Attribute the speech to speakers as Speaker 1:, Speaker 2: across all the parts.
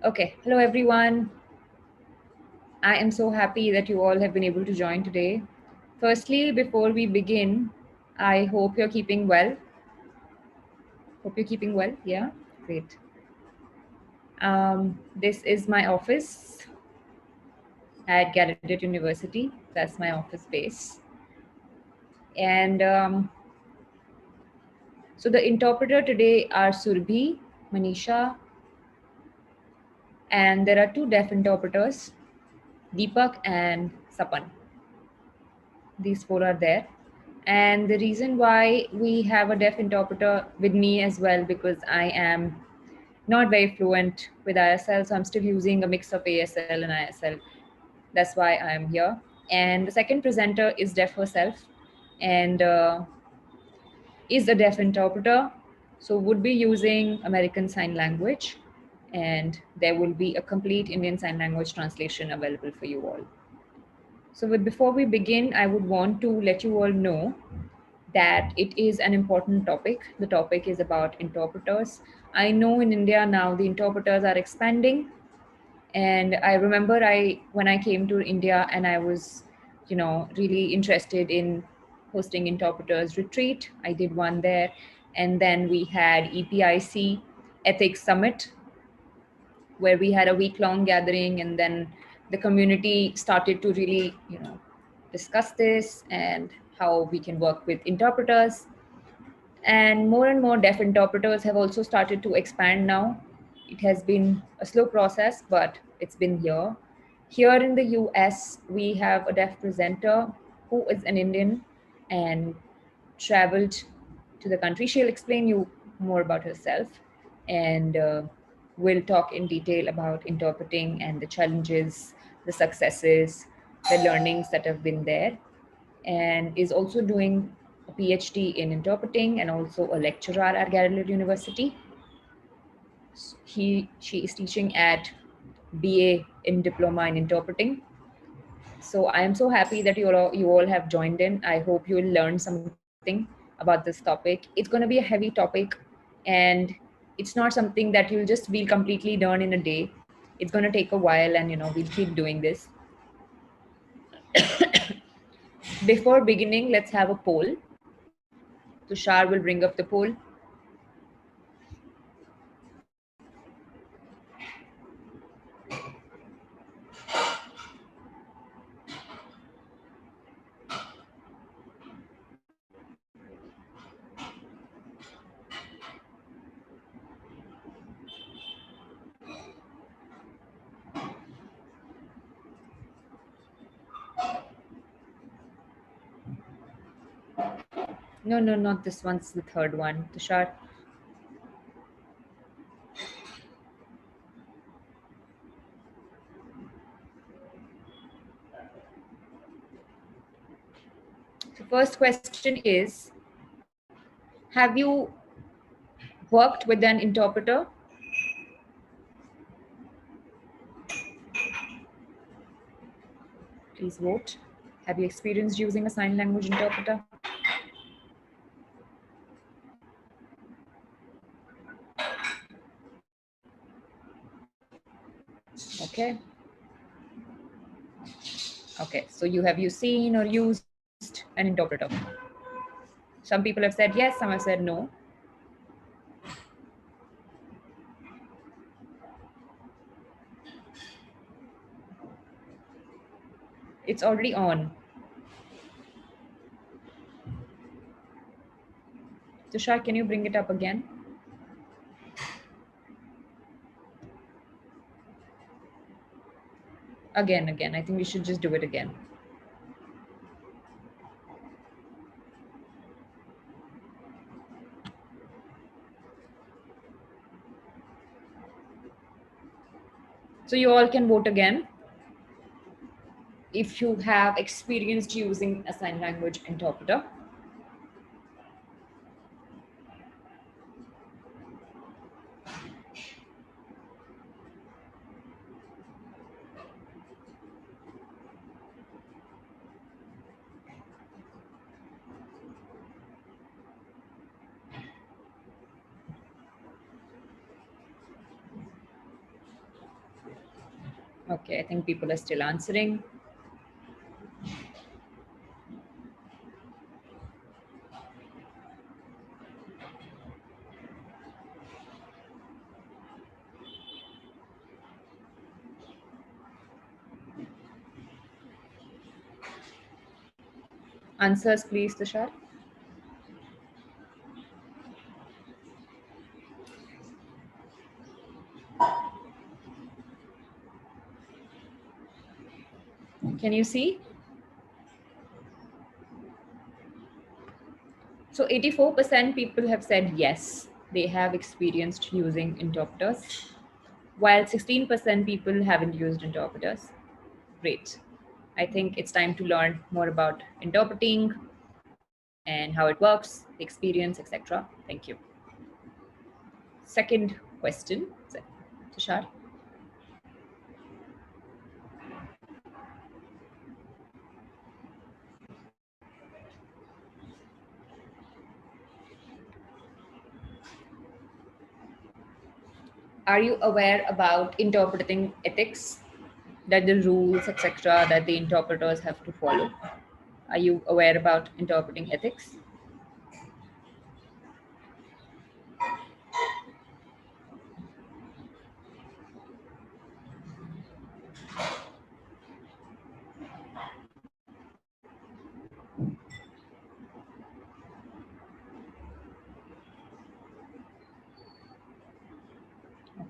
Speaker 1: Okay, hello everyone. I am so happy that you all have been able to join today. Firstly, before we begin, I hope you're keeping well. Hope you're keeping well. Yeah, great. This is my office at Gallaudet University. That's my office space. And so the interpreter today are Surbhi, Manisha, and there are two deaf interpreters, Deepak and Sapan. These four are there. And the reason why we have a deaf interpreter with me as well, because I am not very fluent with ISL, so I'm still using a mix of ASL and ISL. That's why I am here. And the second presenter is deaf herself and is a deaf interpreter, so would be using American Sign Language, and there will be a complete Indian Sign Language translation available for you all. So before we begin, I would want to let you all know that it is an important topic. The topic is about interpreters. I know in India now the interpreters are expanding, and I remember when I came to India and I was, really interested in hosting interpreters retreat. I did one there, and then we had EPIC Ethics Summit where we had a week long gathering, and then the community started to really discuss this and how we can work with interpreters. And more deaf interpreters have also started to expand now. It has been a slow process, but it's been here in the US. We have a deaf presenter who is an Indian and traveled to the country. She'll explain you more about herself, and we'll talk in detail about interpreting and the challenges, the successes, the learnings that have been there, and is also doing a PhD in interpreting and also a lecturer at Gallaudet University. She is teaching at BA in Diploma in Interpreting. So I am so happy that you all have joined in. I hope you will learn something about this topic. It's going to be a heavy topic, and it's not something that you'll just be completely done in a day. It's going to take a while, and we'll keep doing this. Before beginning, let's have a poll. Tushar will bring up the poll. No, no, not this one's the third one. Tushar. So first question is, have you worked with an interpreter? Please vote. Have you experienced using a sign language interpreter? Okay. Okay, so have you seen or used an interpreter? Some people have said yes, some have said no. It's already on. Tushar, can you bring it up again? Again. I think we should just do it again. So you all can vote again if you have experienced using a sign language interpreter. Okay, I think people are still answering. Answers, please, Tushar. Can you see? So 84% people have said yes, they have experienced using interpreters, while 16% people haven't used interpreters. Great. I think it's time to learn more about interpreting and how it works, the experience, etc. Thank you. Second question, Tushar. Are you aware about interpreting ethics, that the rules, etc., that the interpreters have to follow? Are you aware about interpreting ethics?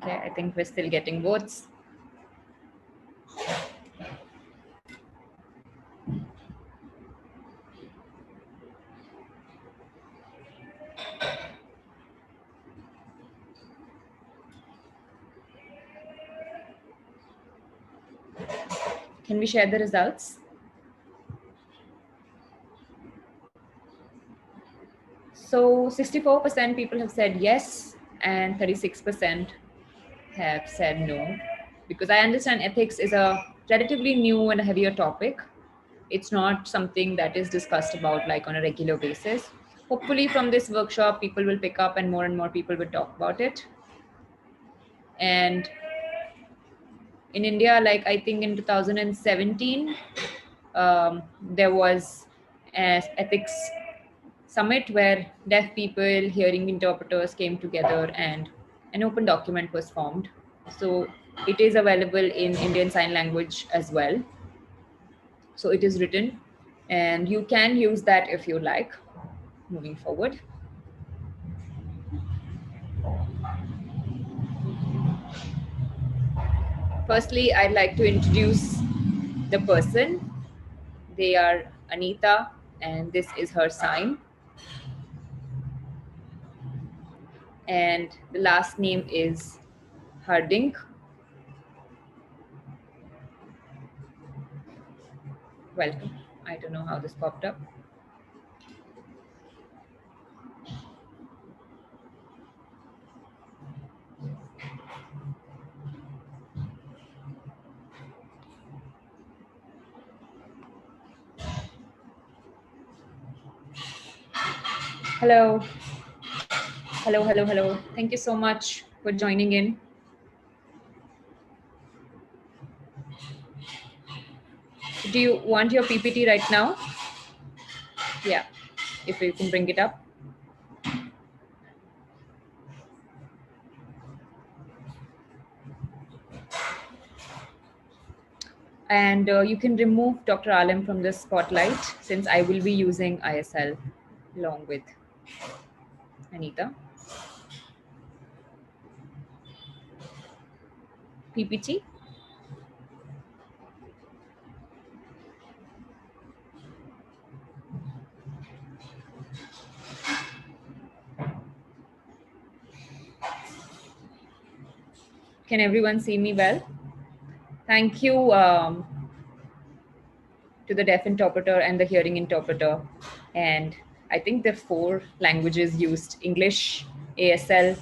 Speaker 1: Okay, I think we're still getting votes. Can we share the results? So 64% people have said yes, and 36% have said no. Because I understand ethics is a relatively new and heavier topic. It's not something that is discussed about like on a regular basis. Hopefully, from this workshop, people will pick up and more people will talk about it. And in India, like I think in 2017, there was an ethics summit where deaf people, hearing interpreters came together and an open document was formed. So it is available in Indian Sign Language as well. So it is written and you can use that if you like moving forward. Firstly, I'd like to introduce the person. They are Anita, and this is her sign. And the last name is Harding. Welcome. I don't know how this popped up. Hello. Hello, hello, hello. Thank you so much for joining in. Do you want your PPT right now? Yeah, if you can bring it up. And you can remove Dr. Alim from the spotlight since I will be using ISL along with Anita. PPT. Can everyone see me well? Thank you to the deaf interpreter and the hearing interpreter. And I think there are four languages used: English, ASL,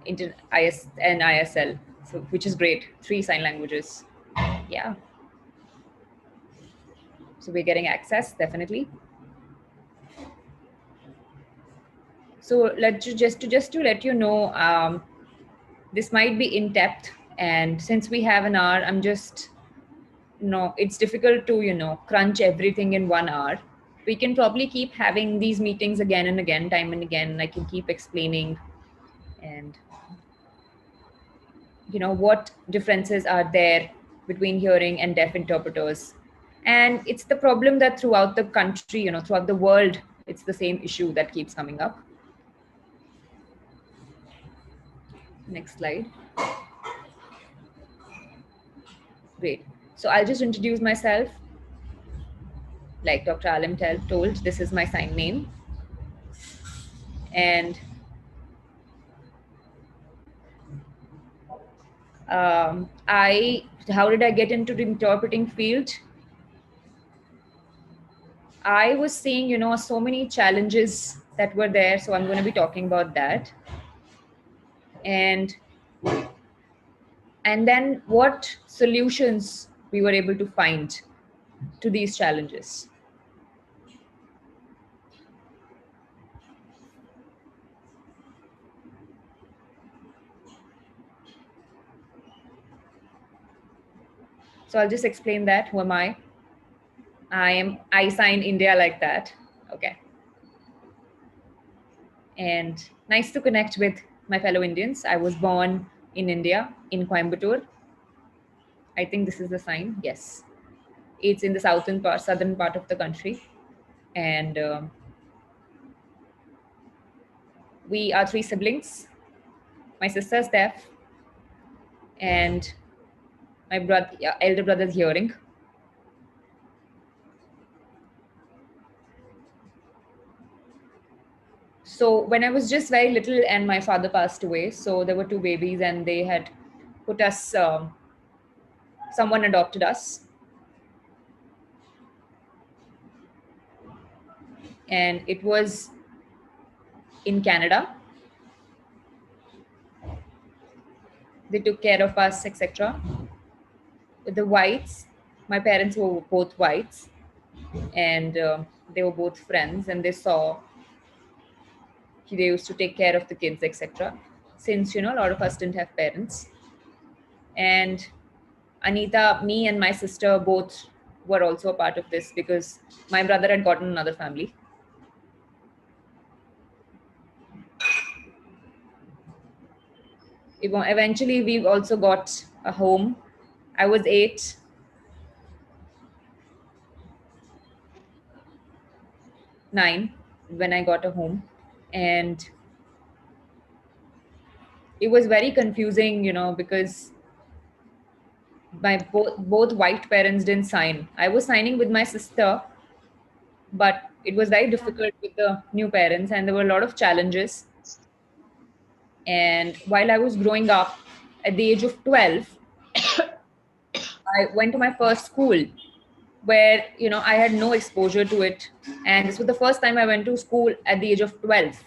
Speaker 1: and ISL, so which is great. Three sign languages. Yeah. So we're getting access definitely. So just to let you know, this might be in depth And since we have an hour, I'm just, it's difficult to, crunch everything in 1 hour. We can probably keep having these meetings again and again, time and again. I can keep explaining, and what differences are there between hearing and deaf interpreters. And it's the problem that throughout the country, throughout the world, it's the same issue that keeps coming up. Next slide. Great. So I'll just introduce myself. Like Dr. Alim told, this is my sign name. And how did I get into the interpreting field? I was seeing, so many challenges that were there. So I'm going to be talking about that. And then what solutions we were able to find to these challenges. So I'll just explain that. Who am I? I sign India like that. Okay. And nice to connect with my fellow Indians. I was born in India, in Coimbatore. I think this is the sign. Yes. It's in the southern part of the country. And we are three siblings. My sister's deaf, and my elder brother's hearing. So when I was just very little and my father passed away, so there were two babies and they had put us, someone adopted us. And it was in Canada. They took care of us, etc. The whites, my parents were both whites, and they were both friends, and they used to take care of the kids, etc. Since a lot of us didn't have parents. And Anita, me and my sister both were also a part of this because my brother had gotten another family. Eventually, we also got a home. I was 8. 9 when I got a home. And it was very confusing, because my both white parents didn't sign. I was signing with my sister, but it was very difficult with the new parents, and there were a lot of challenges. And while I was growing up, at the age of 12, I went to my first school where I had no exposure to it, and this was the first time I went to school at the age of 12,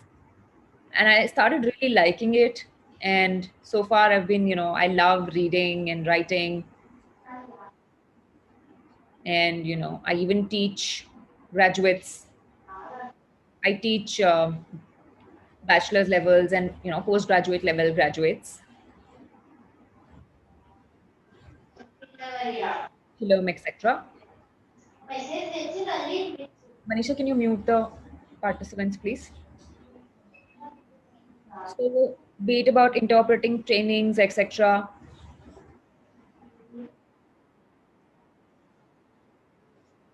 Speaker 1: and I started really liking it. And so far I've been, I love reading and writing. And I even teach graduates. I teach bachelor's levels and postgraduate level graduates, film, etc. Manisha, can you mute the participants, please? So, be it about interpreting trainings, etc.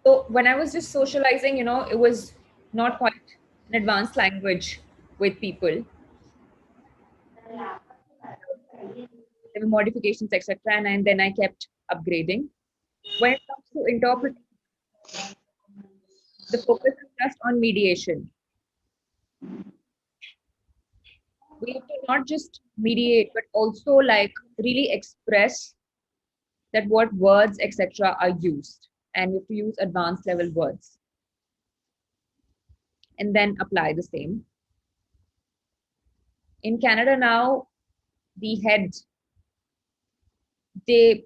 Speaker 1: So when I was just socializing, it was not quite an advanced language with people. There were modifications, etc. And then I kept upgrading. When it comes to interpreting, the focus is just on mediation. We have to not just mediate, but also like really express that what words, etc., are used. And we have to use advanced level words and then apply the same. In Canada now, the head, they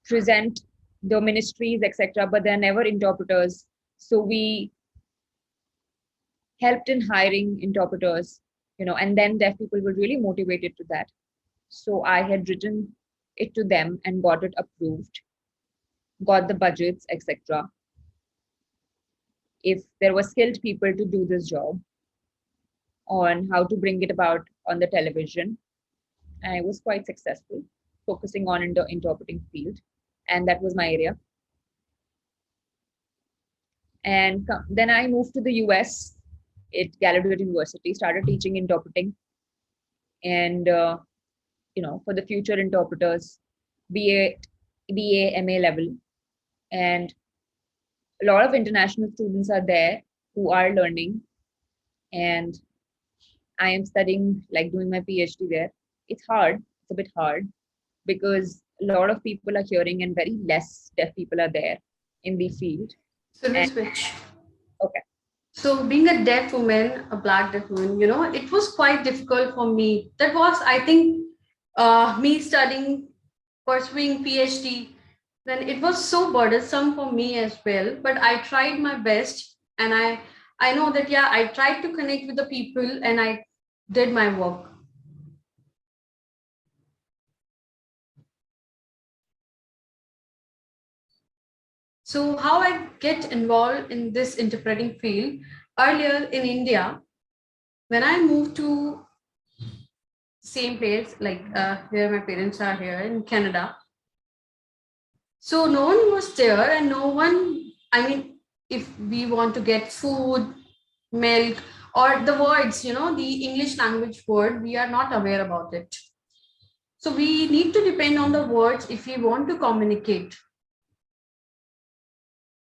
Speaker 1: present the ministries, etc., but they're never interpreters. So we helped in hiring interpreters, and then deaf people were really motivated to that. So I had written it to them and got it approved, got the budgets, etc. If there were skilled people to do this job, on how to bring it about on the television, I was quite successful, focusing on interpreting field, and that was my area. And then I moved to the US at Gallaudet University, started teaching interpreting, and for the future interpreters, BA, MA level, and a lot of international students are there who are learning, and I am studying, like doing my PhD there. It's hard, it's a bit hard because a lot of people are hearing and very less deaf people are there in the field.
Speaker 2: So we
Speaker 1: And
Speaker 2: switch.
Speaker 1: okay.
Speaker 2: So being a deaf woman, a black deaf woman, it was quite difficult for me. That was, I think, me studying, pursuing PhD. Then it was so burdensome for me as well. But I tried my best, and I know that yeah, I tried to connect with the people, and I did my work. So how I get involved in this interpreting field? Earlier in India, when I moved to same place, like where my parents are here in Canada. So no one was there, and no one, I mean, if we want to get food, milk, or the words, the English language word, we are not aware about it. So we need to depend on the words if we want to communicate,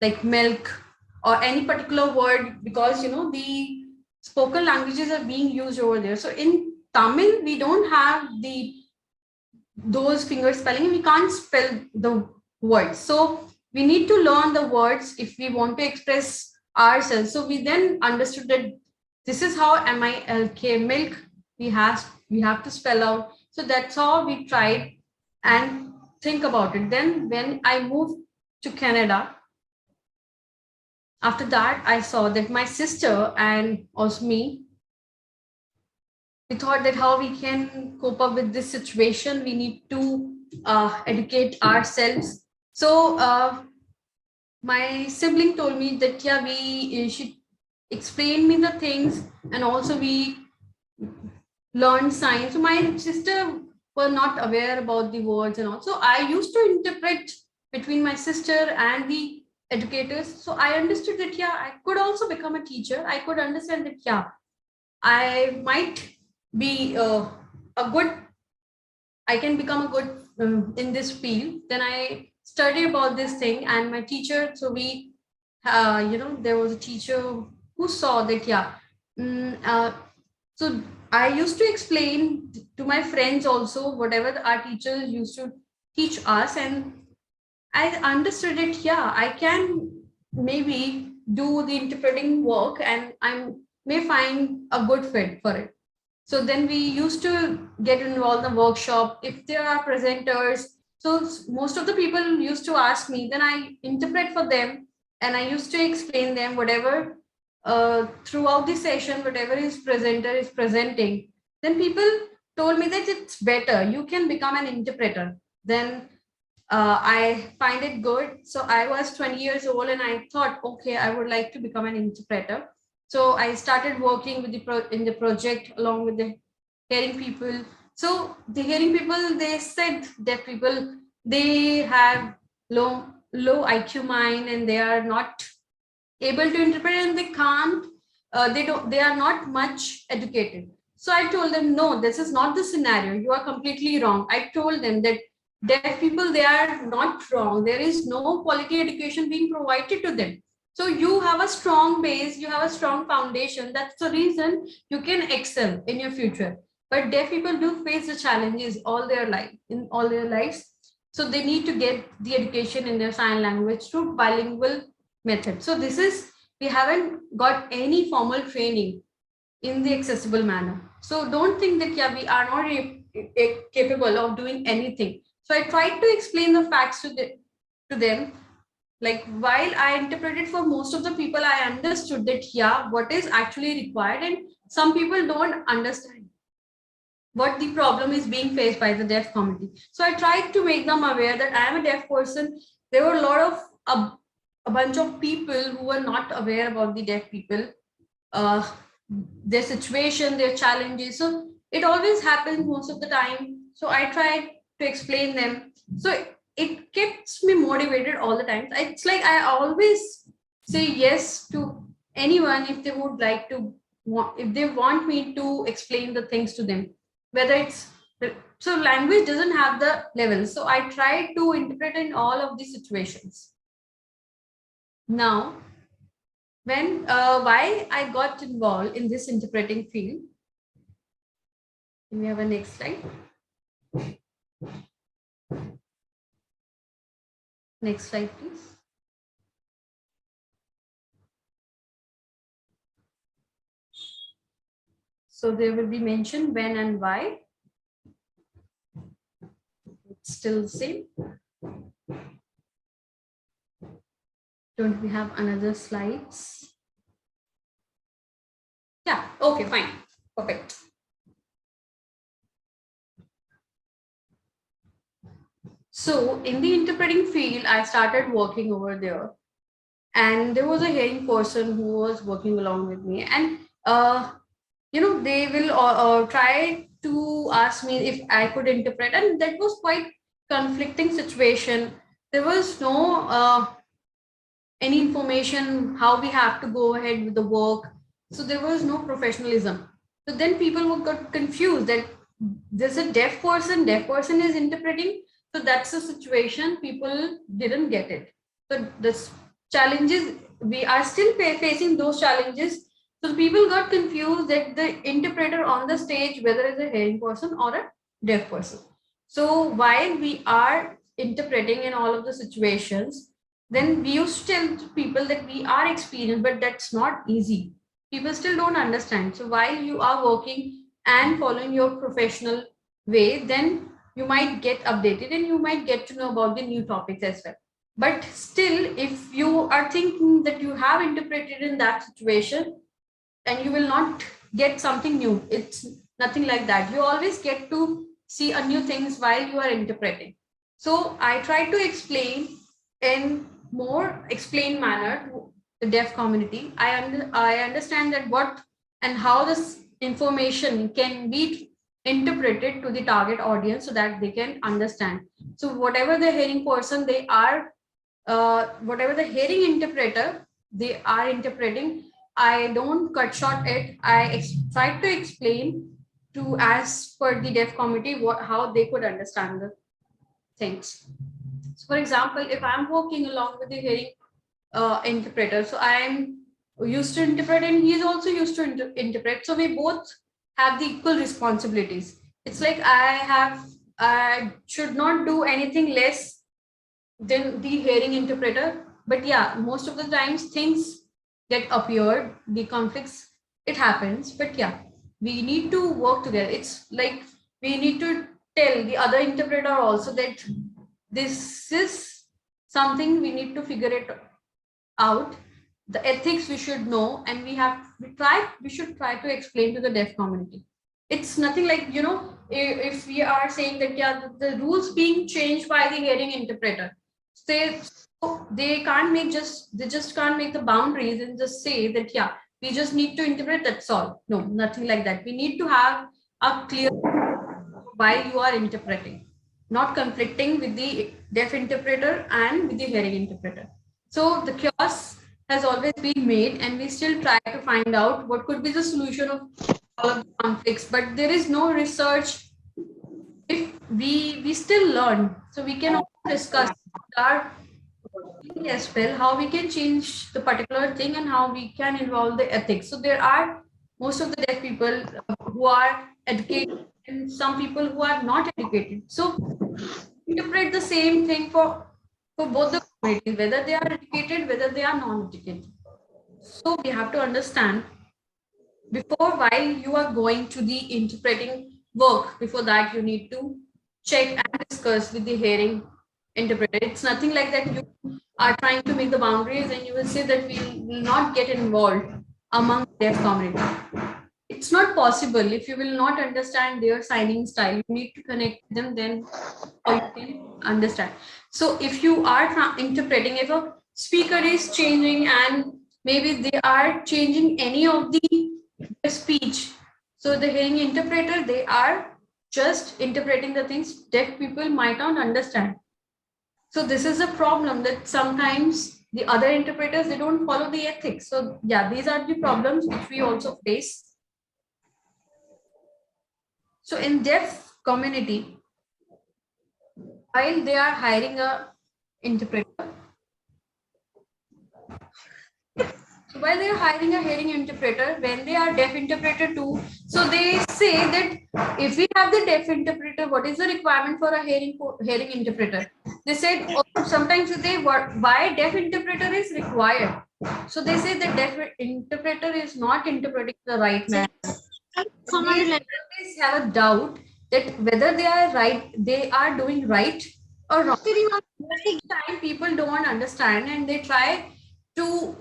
Speaker 2: like milk or any particular word, because the spoken languages are being used over there. So in Tamil, we don't have those finger spelling, we can't spell the words. So we need to learn the words if we want to express ourselves. So we then understood that this is how milk we have to spell out. So that's how we tried and think about it. Then when I moved to Canada, after that I saw that my sister and also me, we thought that how we can cope up with this situation, we need to educate ourselves. So my sibling told me that yeah, we should explain me the things, and also we learn science. So my sister were not aware about the words and all, so I used to interpret between my sister and the educators. So I understood that yeah, I could also become a teacher. I could understand that yeah, I might be a good, I can become a good in this field. Then I studied about this thing, and my teacher, so we, there was a teacher who saw that, yeah. So I used to explain to my friends also whatever our teachers used to teach us, and I understood it. Yeah, I can maybe do the interpreting work, and I may find a good fit for it. So then we used to get involved in the workshop. If there are presenters, so most of the people used to ask me, then I interpret for them, and I used to explain them whatever throughout the session, whatever his presenter is presenting. Then people told me that it's better. You can become an interpreter. Then I find it good. So I was 20 years old, and I thought, okay, I would like to become an interpreter. So I started working with in the project along with the hearing people. So the hearing people, they said deaf people, they have low IQ mind, and they are not able to interpret, and they can't, they are not much educated. So I told them, no, this is not the scenario, you are completely wrong. I told them that deaf people, they are not wrong. There is no quality education being provided to them. So you have a strong base, you have a strong foundation. That's the reason you can excel in your future. But deaf people do face the challenges all their lives. So they need to get the education in their sign language through bilingual method. So this is, we haven't got any formal training in the accessible manner. So don't think that yeah, we are not capable of doing anything. So I tried to explain the facts to them. Like while I interpreted for most of the people, I understood that yeah, what is actually required, and some people don't understand what the problem is being faced by the deaf community. So I tried to make them aware that I am a deaf person. There were a lot of a bunch of people who were not aware about the deaf people, uh, their situation, their challenges. So it always happens most of the time. So I tried to explain them. So it keeps me motivated all the time. It's like I always say yes to anyone if they would like to, if they want me to explain the things to them, whether it's, so language doesn't have the level. So I try to interpret in all of these situations. Now, when why I got involved in this interpreting field. Can we have a next slide? Next slide, please. So there will be mentioned when and why. It's still the same. Don't we have another slides? Yeah, okay, fine. Perfect. So in the interpreting field, I started working over there. And there was a hearing person who was working along with me. And they will try to ask me if I could interpret, and that was quite conflicting situation. There was no any information how we have to go ahead with the work, so there was no professionalism. So then people would got confused that there's a deaf person is interpreting. So that's the situation. People didn't get it. So this challenges, we are still facing those challenges. So people got confused that the interpreter on the stage, whether it's a hearing person or a deaf person. So while we are interpreting in all of the situations, then we used to tell people that we are experienced, but that's not easy. People still don't understand. So while you are working and following your professional way, then you might get updated and you might get to know about the new topics as well. But still, if you are thinking that you have interpreted in that situation and you will not get something new, it's nothing like that. You always get to see a new things while you are interpreting. So I try to explain in more explained manner to the deaf community. I understand that what and how this information can be interpreted to the target audience so that they can understand. So whatever the hearing person they are, whatever the hearing interpreter they are interpreting, I don't cut short it. I try to explain to as per the deaf community what how they could understand the things. So for example, if I'm working along with the hearing interpreter, so I'm used to interpret and he is also used to interpret. So we both have the equal responsibilities. It's like I should not do anything less than the hearing interpreter. But yeah, most of the times things get appeared, the conflicts, it happens. But yeah, we need to work together. It's like we need to tell the other interpreter also that this is something we need to figure it out. The ethics we should know, and we should try to explain to the deaf community. It's nothing like, if we are saying that yeah, the rules being changed by the hearing interpreter, say, so they just can't make the boundaries and just say that yeah, we just need to interpret, that's all. No, nothing like that. We need to have a clear why you are interpreting, not conflicting with the deaf interpreter and with the hearing interpreter. So the chaos has always been made, and we still try to find out what could be the solution of all of the conflicts. But there is no research. If we still learn, so we can also discuss our as well how we can change the particular thing and how we can involve the ethics. So there are most of the deaf people who are educated and some people who are not educated. So interpret the same thing for both the communities, whether they are educated, whether they are non-educated. So we have to understand before, while you are going to the interpreting work, before that you need to check and discuss with the hearing interpreter. It's nothing like that you are trying to make the boundaries and you will say that we will not get involved among the deaf community. it's not possible. If you will not understand their signing style, you need to connect with them, then how you can understand. So if you are interpreting, if a speaker is changing and maybe they are changing any of the speech, so the hearing interpreter, they are just interpreting the things deaf people might not understand. So this is a problem, that sometimes the other interpreters, they don't follow the ethics. So yeah, these are the problems which we also face. So in deaf community, while they are hiring a interpreter, so while they are hiring a hearing interpreter, when they are deaf interpreter too, so they say that if we have the deaf interpreter, what is the requirement for a hearing interpreter? They said, oh, sometimes they why deaf interpreter is required. So they say that deaf interpreter is not interpreting the right manner. They always have a doubt that whether they are right, they are doing right or wrong. Many time people don't understand, and they try to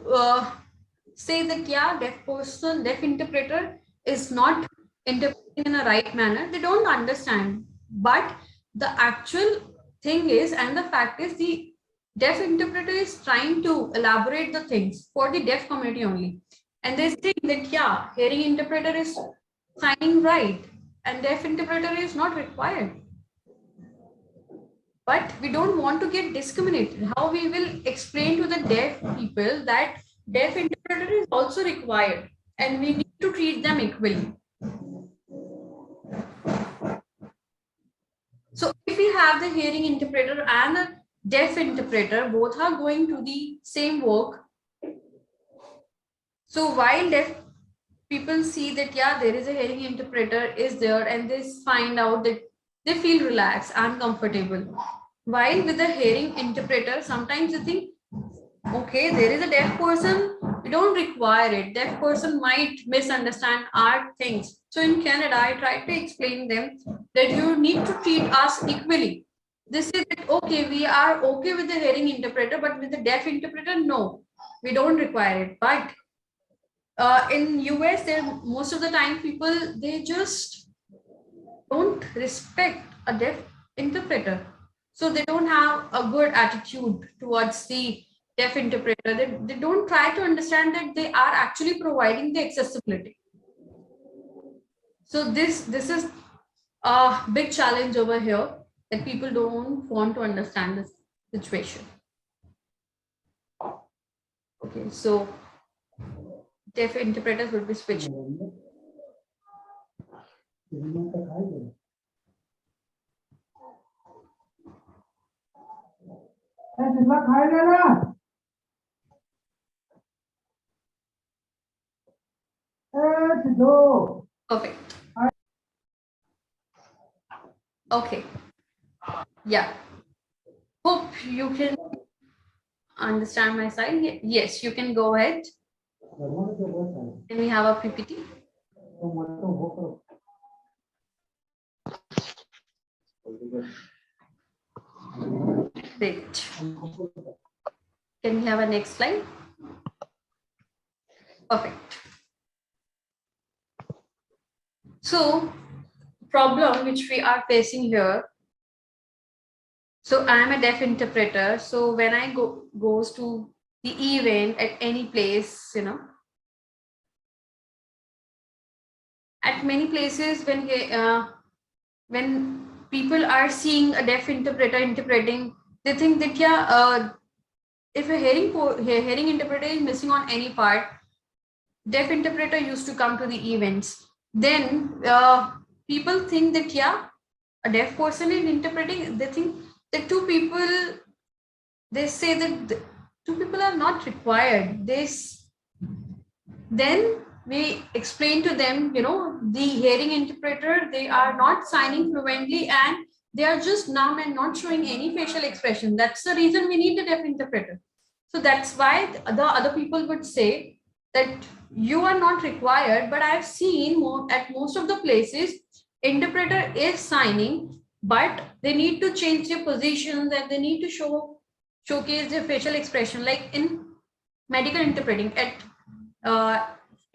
Speaker 2: say that yeah, deaf person, deaf interpreter is not interpreting in a right manner. They don't understand. But the actual thing is, and the fact is, the deaf interpreter is trying to elaborate the things for the deaf community only. And they think that yeah, hearing interpreter is signing right, and deaf interpreter is not required. But we don't want to get discriminated. How we will explain to the deaf people that deaf interpreter is also required and we need to treat them equally. So if we have the hearing interpreter and the deaf interpreter, both are going to the same work. So while deaf people see that yeah, there is a hearing interpreter is there, and they find out that they feel relaxed and comfortable. While with the hearing interpreter, sometimes they think, okay, there is a deaf person, we don't require it. Deaf person might misunderstand our things. So in Canada, I tried to explain them that you need to treat us equally. They say that okay, we are okay with the hearing interpreter, but with the deaf interpreter, no, we don't require it. But in US, there most of the time people, they just don't respect a deaf interpreter. So they don't have a good attitude towards the deaf interpreter. They don't try to understand that they are actually providing the accessibility. So this is a big challenge over here, that people don't want to understand this situation. Okay, so deaf interpreters will be switched. Perfect. Okay. Yeah. Hope you can understand my side. Yes, you can go ahead. Can we have a PPT? Great. Can we have a next slide? Perfect. So, problem which we are facing here. So I am a deaf interpreter. So when I goes to the event at any place, you know, at many places when people are seeing a deaf interpreter interpreting, they think that yeah, if a hearing interpreter is missing on any part, deaf interpreter used to come to the events. Then people think that yeah, a deaf person is interpreting. They think that two people. They say that two people are not required. Then we explain to them, you know, the hearing interpreter, they are not signing fluently and they are just numb and not showing any facial expression. That's the reason we need a deaf interpreter. So that's why the other people would say that you are not required, but I've seen at most of the places, interpreter is signing, but they need to change their positions and they need to showcase their facial expression. Like in medical interpreting, at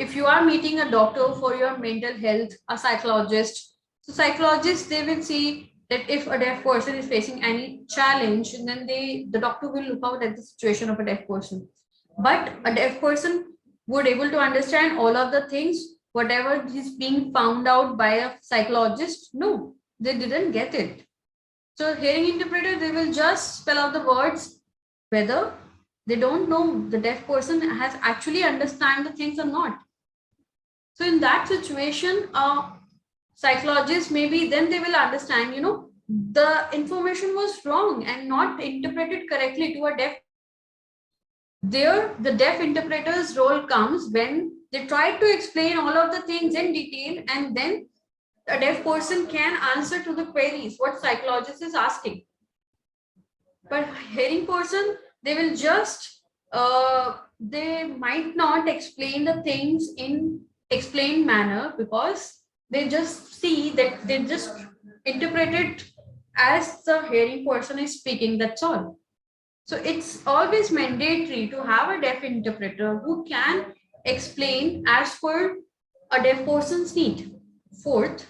Speaker 2: if you are meeting a doctor for your mental health, a psychologist, so psychologists, they will see that if a deaf person is facing any challenge, and then the doctor will look out at the situation of a deaf person. But a deaf person would able to understand all of the things, whatever is being found out by a psychologist. No, they didn't get it. So hearing interpreter, they will just spell out the words, whether they don't know the deaf person has actually understand the things or not. So in that situation, psychologists, maybe then they will understand, the information was wrong and not interpreted correctly to a deaf person. There, the deaf interpreter's role comes when they try to explain all of the things in detail, and then a deaf person can answer to the queries what psychologist is asking. But hearing person, they will just they might not explain the things in explained manner, because they just see that they just interpret it as the hearing person is speaking, that's all. So it's always mandatory to have a deaf interpreter who can explain as per a deaf person's need. Fourth,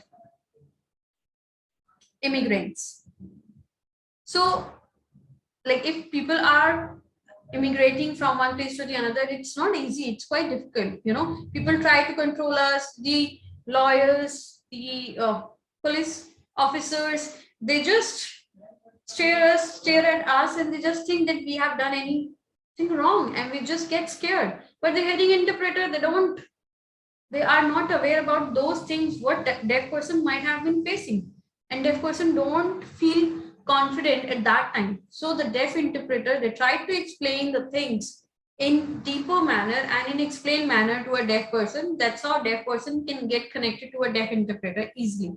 Speaker 2: immigrants. So, like, if people are immigrating from one place to the another, it's not easy, it's quite difficult. People try to control us, the lawyers, the police officers, they just stare at us, and they just think that we have done anything wrong, and we just get scared. But the hearing interpreter, they are not aware about those things what deaf person might have been facing, and deaf person don't feel confident at that time. So the deaf interpreter, they try to explain the things in deeper manner and in explained manner to a deaf person. That's how deaf person can get connected to a deaf interpreter easily.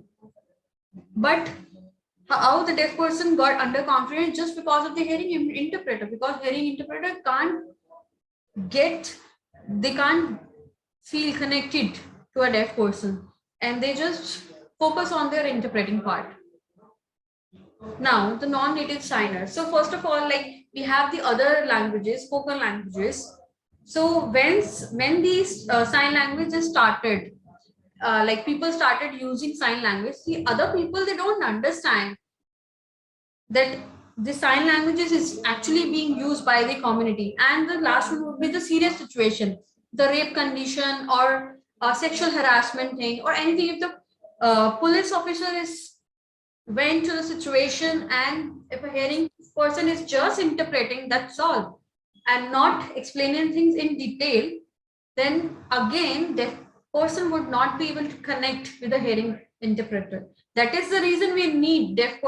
Speaker 2: But how the deaf person got underconfident just because of the hearing interpreter, because hearing interpreter get can't feel connected to a deaf person, and they just focus on their interpreting part. Now, the non-native signers. So first of all, like, we have the other languages, spoken languages. So when these sign languages started, like, people started using sign language, the other people, they don't understand that the sign languages is actually being used by the community. And the last one would be the serious situation, the rape condition, or sexual harassment thing, or anything. If the police officer is went to the situation, and if a hearing person is just interpreting, that's all, and not explaining things in detail, then again the person would not be able to connect with the hearing interpreter. That is the reason we need deaf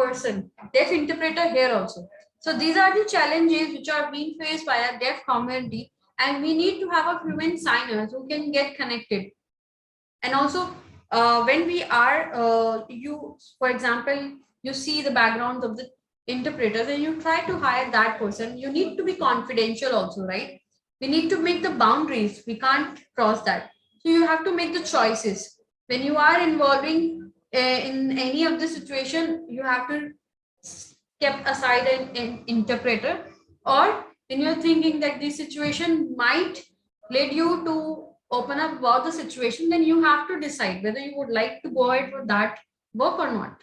Speaker 2: interpreter here also. So these are the challenges which are being faced by a deaf community, and we need to have a fluent signers who can get connected. And also, when we are you for example, you see the backgrounds of the interpreters, and you try to hire that person, you need to be confidential also, right? We need to make the boundaries, we can't cross that. So you have to make the choices when you are involving in any of the situation. You have to keep aside an interpreter, or when you're thinking that this situation might lead you to open up about the situation, then you have to decide whether you would like to go ahead with that work or not.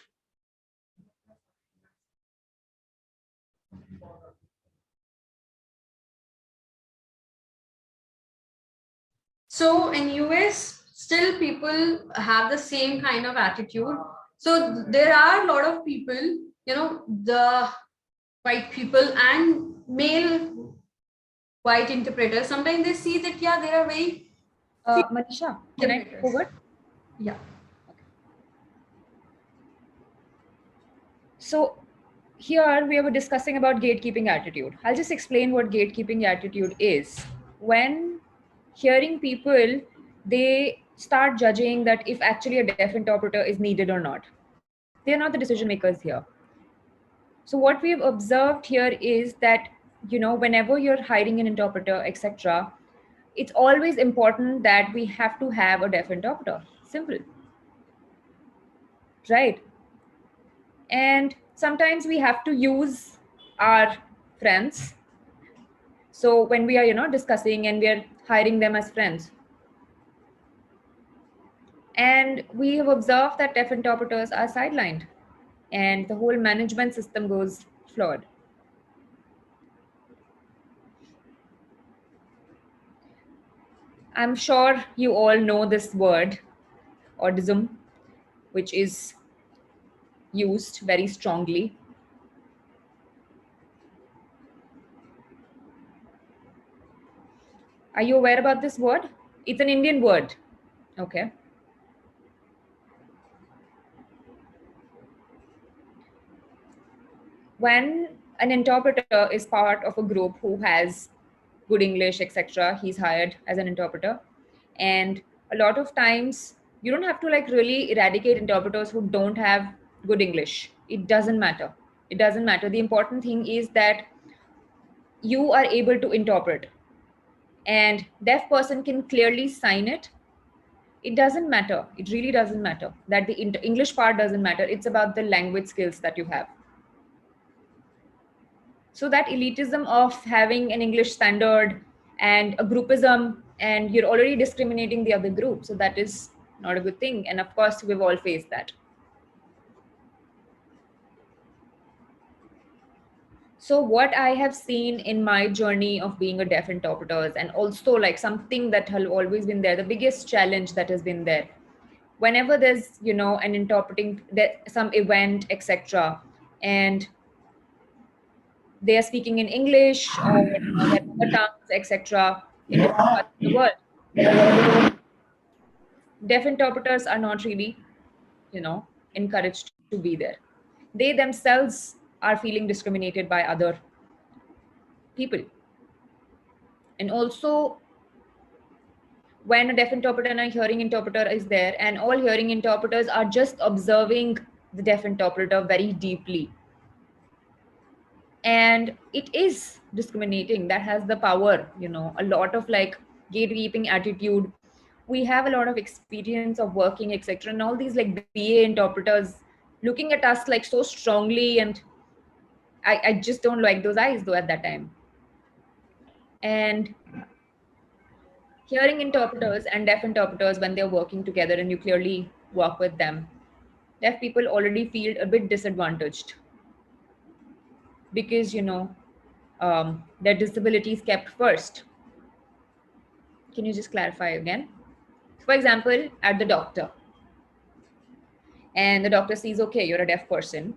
Speaker 2: So in US, still people have the same kind of attitude. So there are a lot of people, the white people and male white interpreters. Sometimes they see that, yeah, there are very few
Speaker 1: Manisha, can I take
Speaker 2: interpreters.
Speaker 1: over?
Speaker 2: Yeah.
Speaker 1: So here we were discussing about gatekeeping attitude. I'll just explain what gatekeeping attitude is. When hearing people, they start judging that if actually a deaf interpreter is needed or not. They are not the decision makers here. So what we've observed here is that, whenever you're hiring an interpreter, etc., it's always important that we have to have a deaf interpreter. Simple. Right? And sometimes we have to use our friends. So when we are discussing and we are hiring them as friends, And we have observed that deaf interpreters are sidelined and the whole management system goes flawed. I'm sure you all know this word, autism, which is used very strongly. Are you aware about this word? It's an Indian word. Okay. When an interpreter is part of a group who has good English, etc., he's hired as an interpreter. And a lot of times, you don't have to like really eradicate interpreters who don't have good English. It doesn't matter. It doesn't matter. The important thing is that you are able to interpret, and deaf person can clearly sign it. It doesn't matter. It really doesn't matter that the English part doesn't matter. It's about the language skills that you have. So that elitism of having an English standard and a groupism, and you're already discriminating the other group, so that is not a good thing, and of course we've all faced that. So what I have seen in my journey of being a deaf interpreter, and also like something that has always been there, the biggest challenge that has been there, whenever there's an interpreting that some event, etc., and they are speaking in English or their mother tongues, etc., in different parts of the world, deaf interpreters are not really, you know, encouraged to be there. They themselves are feeling discriminated by other people. And also, when a deaf interpreter and a hearing interpreter is there, and all hearing interpreters are just observing the deaf interpreter very deeply, and it is discriminating, that has the power, a lot of like gatekeeping attitude. We have a lot of experience of working, etc., and all these like BA interpreters looking at us like so strongly, and I just don't like those eyes though at that time. And hearing interpreters and deaf interpreters, when they're working together and you clearly work with them, deaf people already feel a bit disadvantaged because their disability is kept first. Can you just clarify again? For example, at the doctor, and the doctor sees, okay, you're a deaf person,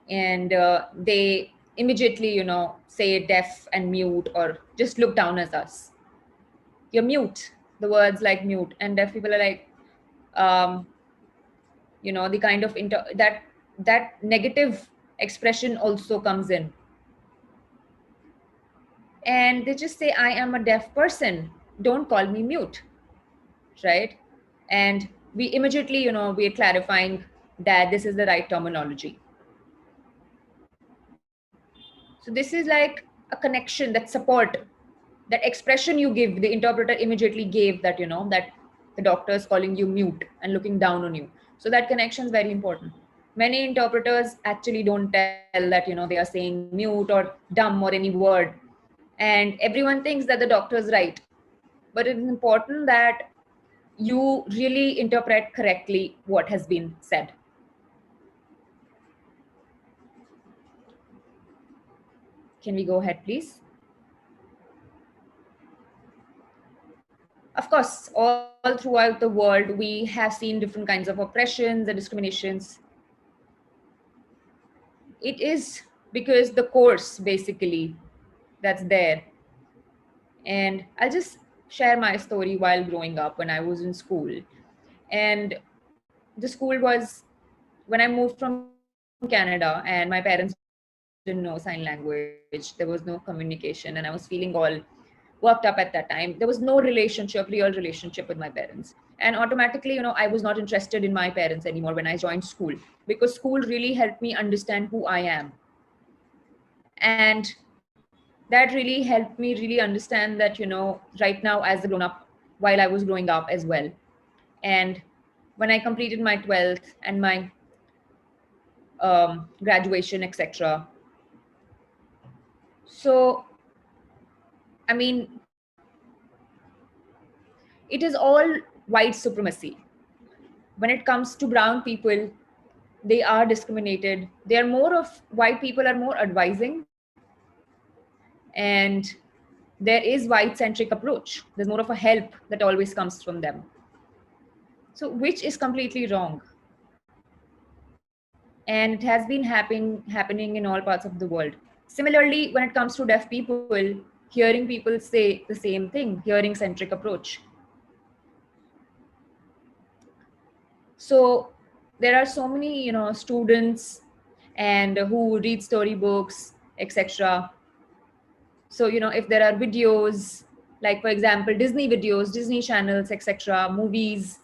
Speaker 1: and they immediately, say deaf and mute, or just look down at us. You're mute. The words like mute, and deaf people are like, um, the kind of that negative expression also comes in, and they just say, I am a deaf person. Don't call me mute, right? And we immediately, we're clarifying that this is the right terminology. So this is like a connection, that support, that expression you give, the interpreter immediately gave that, that the doctor is calling you mute and looking down on you. So that connection is very important. Many interpreters actually don't tell that, they are saying mute or dumb or any word. And everyone thinks that the doctor is right. But it is important that you really interpret correctly what has been said. Can we go ahead, please? Of course, all throughout the world, we have seen different kinds of oppressions and discriminations. It is because the course, basically, that's there. And I'll just share my story while growing up when I was in school. And the school was, when I moved from Canada, and my parents didn't know sign language, there was no communication, and I was feeling all worked up at that time. There was no relationship, real relationship with my parents. And automatically, I was not interested in my parents anymore when I joined school, because school really helped me understand who I am. And that really helped me really understand that, right now as a grown up, while I was growing up as well. And when I completed my 12th and my graduation, etc. So, I mean, it is all white supremacy. When it comes to brown people, they are discriminated. They are more of, white people are more advising, and there is white centric approach. There's more of a help that always comes from them. So which is completely wrong, and it has been happening in all parts of the world. Similarly, when it comes to deaf people, hearing people say the same thing, hearing centric approach. So there are so many, students and who read storybooks, etc. So if there are videos, like for example Disney videos, Disney channels, etc., movies,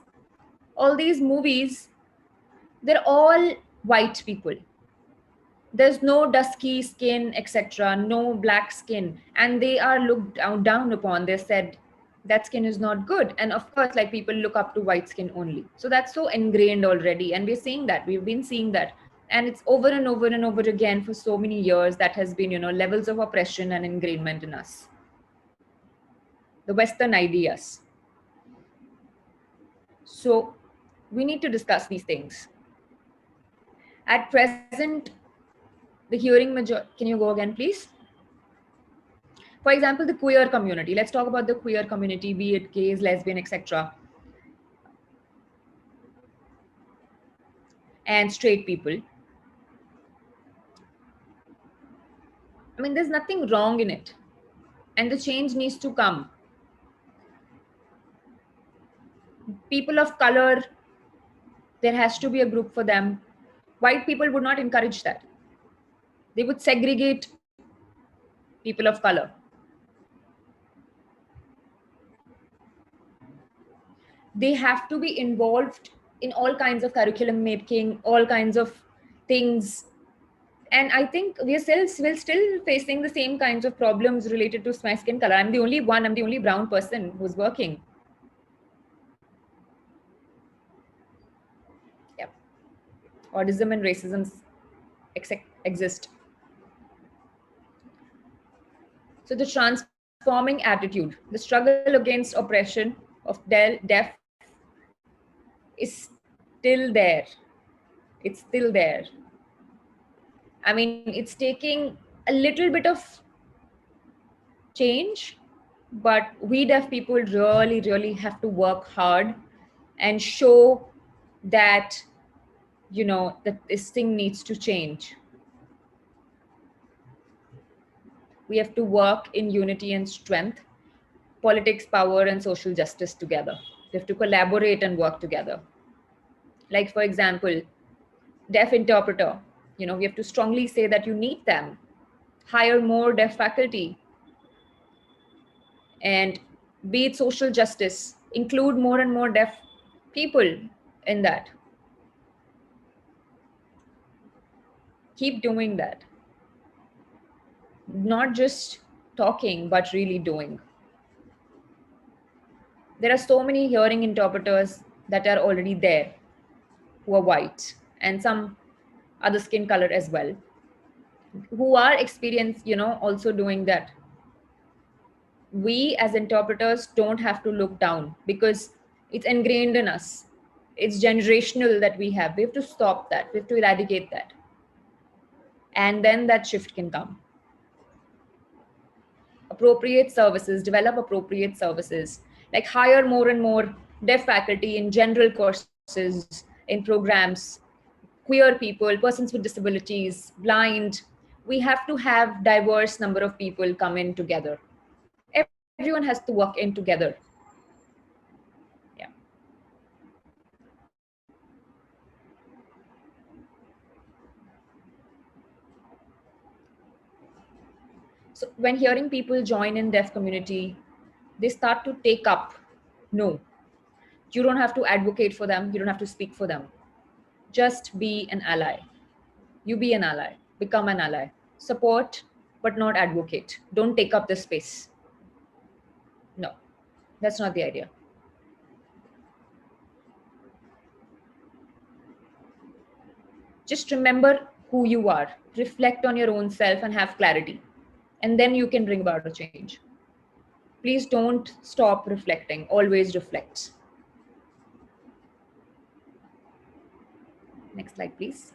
Speaker 1: all these movies, they're all white people. There's no dusky skin, etc., no black skin, and they are looked down upon. They're said that skin is not good, and of course, like, people look up to white skin only. So that's so ingrained already, and we're seeing that, we've been seeing that, and it's over and over and over again for so many years. That has been, levels of oppression and ingrainment in us, the Western ideas. So we need to discuss these things. At present, the hearing major, can you go again, please? For example, the queer community. Let's talk about the queer community, be it gays, lesbian, etc., and straight people. I mean, there's nothing wrong in it, and the change needs to come. People of color, there has to be a group for them. White people would not encourage that. They would segregate people of color. They have to be involved in all kinds of curriculum making, all kinds of things. And I think we are still facing the same kinds of problems related to my skin color. I'm the only brown person who's working. Yeah. Autism and racism exist. So the transforming attitude, the struggle against oppression of deaf is still there. It's still there. I mean, it's taking a little bit of change, but we deaf people really, really have to work hard and show that, that this thing needs to change. We have to work in unity and strength, politics, power, and social justice together. We have to collaborate and work together. Like, for example, deaf interpreter, we have to strongly say that you need them. Hire more deaf faculty, and be it social justice, include more and more deaf people in that. Keep doing that. Not just talking, but really doing. There are so many hearing interpreters that are already there who are white and some other skin color as well, who are experienced, also doing that. We as interpreters don't have to look down because it's ingrained in us. It's generational that we have. We have to stop that. We have to eradicate that. And then that shift can come. Appropriate services, develop appropriate services, like hire more and more deaf faculty in general courses, in programs, queer people, persons with disabilities, blind. We have to have diverse number of people come in together. Everyone has to work in together. Yeah. So when hearing people join in deaf community, they start to take up, no, you don't have to advocate for them, you don't have to speak for them. Just be an ally. You be an ally, become an ally. Support, but not advocate. Don't take up the space. No, that's not the idea. Just remember who you are, reflect on your own self, and have clarity. And then you can bring about a change. Please don't stop reflecting, always reflect. Next slide, please.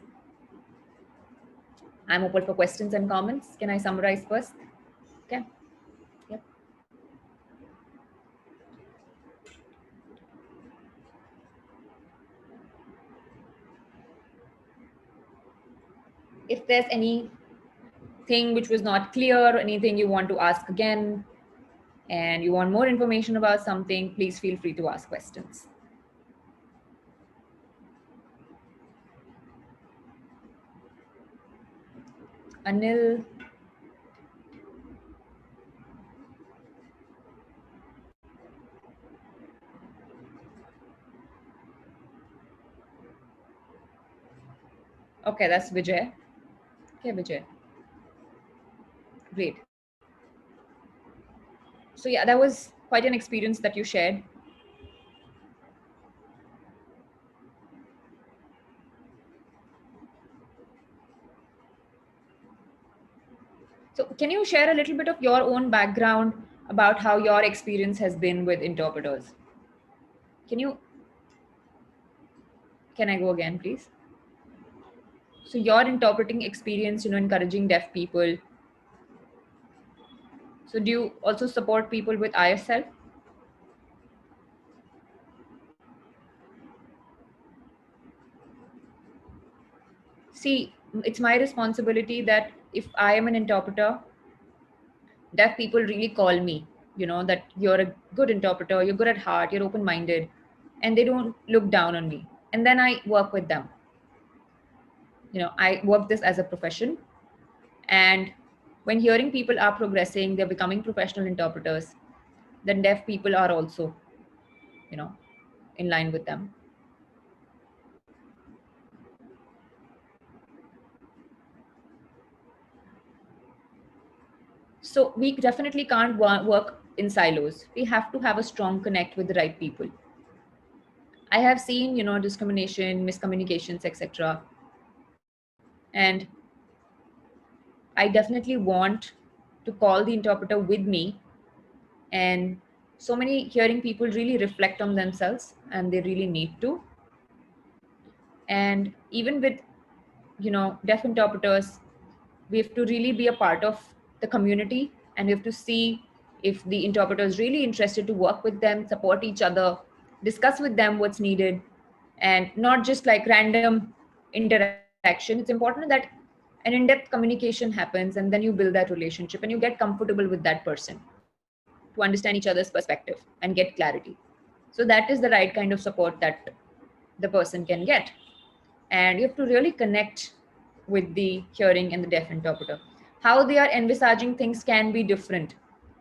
Speaker 1: I'm open for questions and comments. Can I summarize first? Okay. Yep. If there's anything which was not clear, anything you want to ask again, and you want more information about something, please feel free to ask questions. Anil. Okay, that's Vijay. Okay, Vijay. Great. So yeah, that was quite an experience that you shared. So can you share a little bit of your own background about how your experience has been with interpreters? Can you, can I go again, please? So your interpreting experience, encouraging deaf people. So do you also support people with ISL? See, it's my responsibility that if I am an interpreter, deaf people really call me, that you're a good interpreter, you're good at heart, you're open minded, and they don't look down on me. And then I work with them. I work this as a profession. And when hearing people are progressing, they're becoming professional interpreters, then deaf people are also, you know, in line with them. So we definitely can't work in silos. We have to have a strong connect with the right people. I have seen, discrimination, miscommunications, etc. And I definitely want to call the interpreter with me. And so many hearing people really reflect on themselves and they really need to. And even with, deaf interpreters, we have to really be a part of the community, and we have to see if the interpreter is really interested to work with them, support each other, discuss with them what's needed, and not just like random interaction. It's important that an in-depth communication happens, and then you build that relationship and you get comfortable with that person to understand each other's perspective and get clarity. So that is the right kind of support that the person can get. And you have to really connect with the hearing and the deaf interpreter. How they are envisaging things can be different,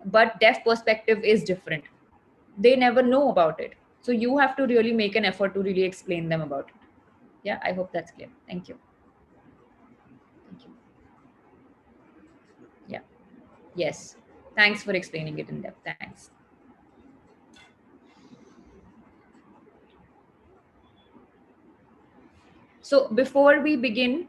Speaker 1: but deaf perspective is different. They never know about it. So you have to really make an effort to really explain them about it. Yeah, I hope that's clear. Thank you. Thank you. Yeah. Yes. Thanks for explaining it in depth. Thanks. So before we begin,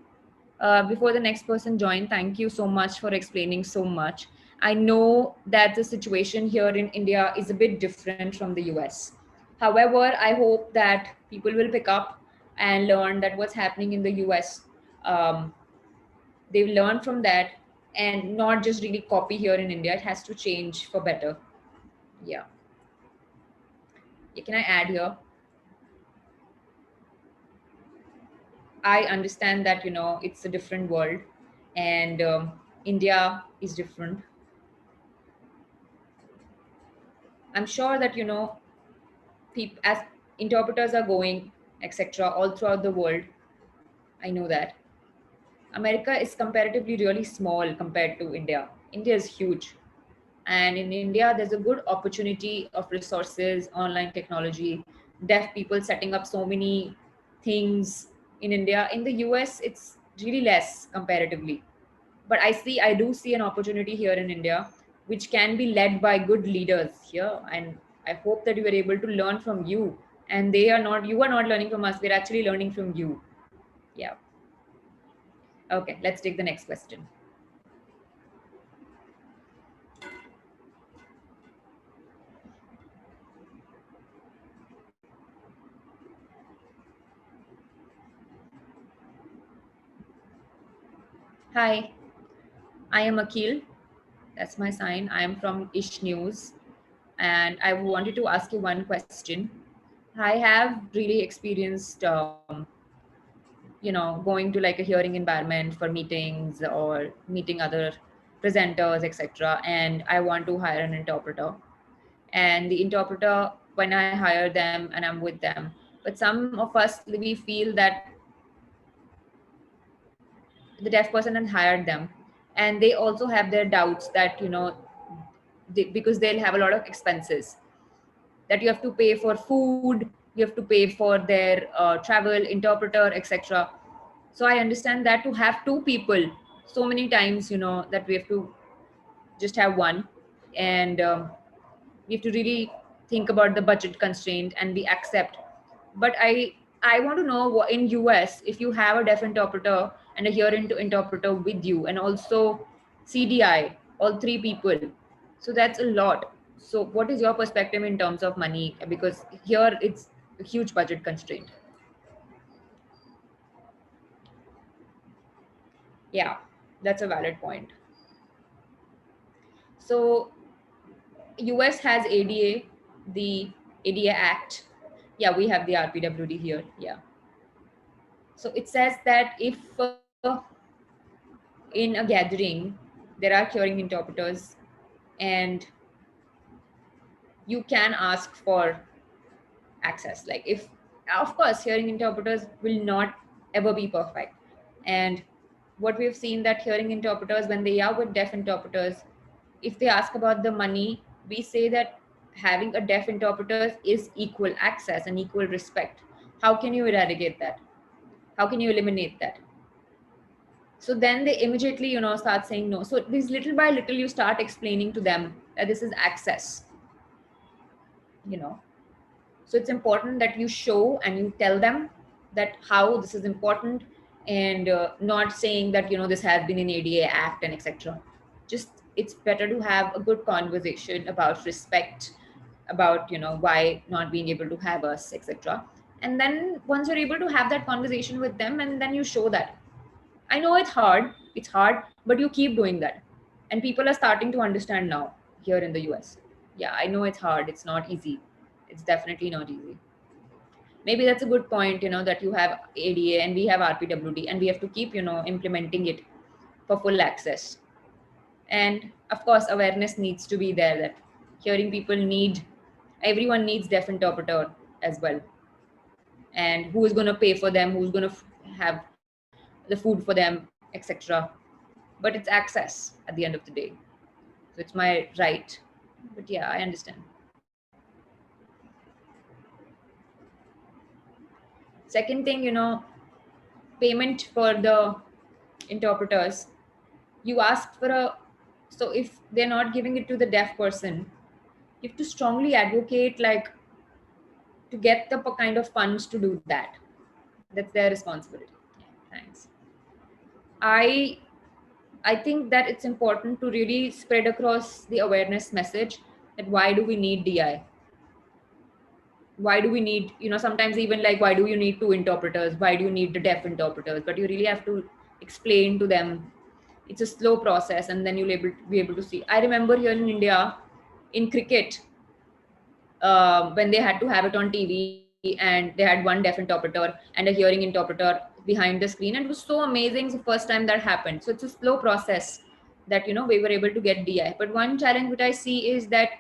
Speaker 1: before the next person join, thank you so much for explaining so much. I know that the situation here in India is a bit different from the US. However, I hope that people will pick up and learn that what's happening in the US, um, they will learn from that and not just really copy here in India. It has to change for better. Yeah. Yeah, can I add here? I understand that, it's a different world, and India is different. I'm sure that, people as interpreters are going, etc., all throughout the world. I know that America is comparatively really small compared to India. India is huge. And in India, there's a good opportunity of resources, online technology, deaf people setting up so many things in India. In the US, it's really less comparatively. But I do see an opportunity here in India, which can be led by good leaders here. And I hope that we are able to learn from you. And you are not learning from us, we're actually learning from you. Yeah. Okay, let's take the next question. Hi, I am Akil. That's my sign. I am from Ish News. And I wanted to ask you one question. I have really experienced, going to like a hearing environment for meetings or meeting other presenters, etc. And I want to hire an interpreter. And the interpreter, when I hire them and I'm with them, but some of us, we feel that the deaf person had hired them, and they also have their doubts that because they'll have a lot of expenses, that you have to pay for food, you have to pay for their travel, interpreter, etc. So I understand that to have two people so many times, that we have to just have one. And we have to really think about the budget constraint and we accept. But I want to know what in US, if you have a deaf interpreter and a hearing interpreter with you, and also CDI, all three people, so that's a lot. So what is your perspective in terms of money, because here it's a huge budget constraint. Yeah, that's a valid point. So US has ADA, the ADA Act. Yeah, we have the RPWD here. Yeah. So it says that if in a gathering there are hearing interpreters, and you can ask for access, like if, of course, hearing interpreters will not ever be perfect. And what we've seen that hearing interpreters, when they are with deaf interpreters, if they ask about the money, we say that having a deaf interpreter is equal access and equal respect. How can you eradicate that? How can you eliminate that? So then they immediately, start saying no. So this, little by little, you start explaining to them that this is access, you know so it's important that you show and you tell them that how this is important. And not saying that this has been in ADA Act and etc. Just, it's better to have a good conversation about respect, about why not being able to have us, etc. And then once you're able to have that conversation with them, and then you show that, I know it's hard, but you keep doing that. And people are starting to understand now here in the US. Yeah, I know it's hard, it's not easy. It's definitely not easy. Maybe that's a good point, that you have ADA and we have RPWD, and we have to keep, implementing it for full access. And of course, awareness needs to be there that hearing people need, everyone needs deaf interpreter as well. And who is going to pay for them, who's going to have the food for them, etc. But it's access at the end of the day. So it's my right. But yeah, I understand. Second thing, payment for the interpreters. You ask for a, so if they're not giving it to the deaf person, you have to strongly advocate, like, to get the kind of funds to do that. That's their responsibility. Yeah, thanks. I I think that it's important to really spread across the awareness message that why do we need DI? Why do we need, sometimes even like, why do you need two interpreters? Why do you need the deaf interpreters? But you really have to explain to them. It's a slow process, and then you'll be able to see. I remember here in India, in cricket, when they had to have it on TV, and they had one deaf interpreter and a hearing interpreter behind the screen, and it was so amazing. It's the first time that happened. So it's a slow process that we were able to get DI. But one challenge which I see is that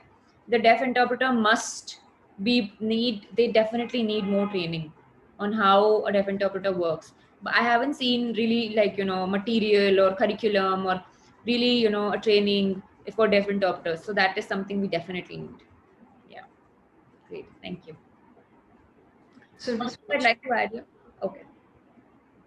Speaker 1: the deaf interpreter must be need they definitely need more training on how a deaf interpreter works. But I haven't seen really, like, material or curriculum, or really, a training for deaf interpreters. So that is something we definitely need. Yeah, great. Thank you.
Speaker 2: So,
Speaker 1: Also, I'd like to add here. Okay.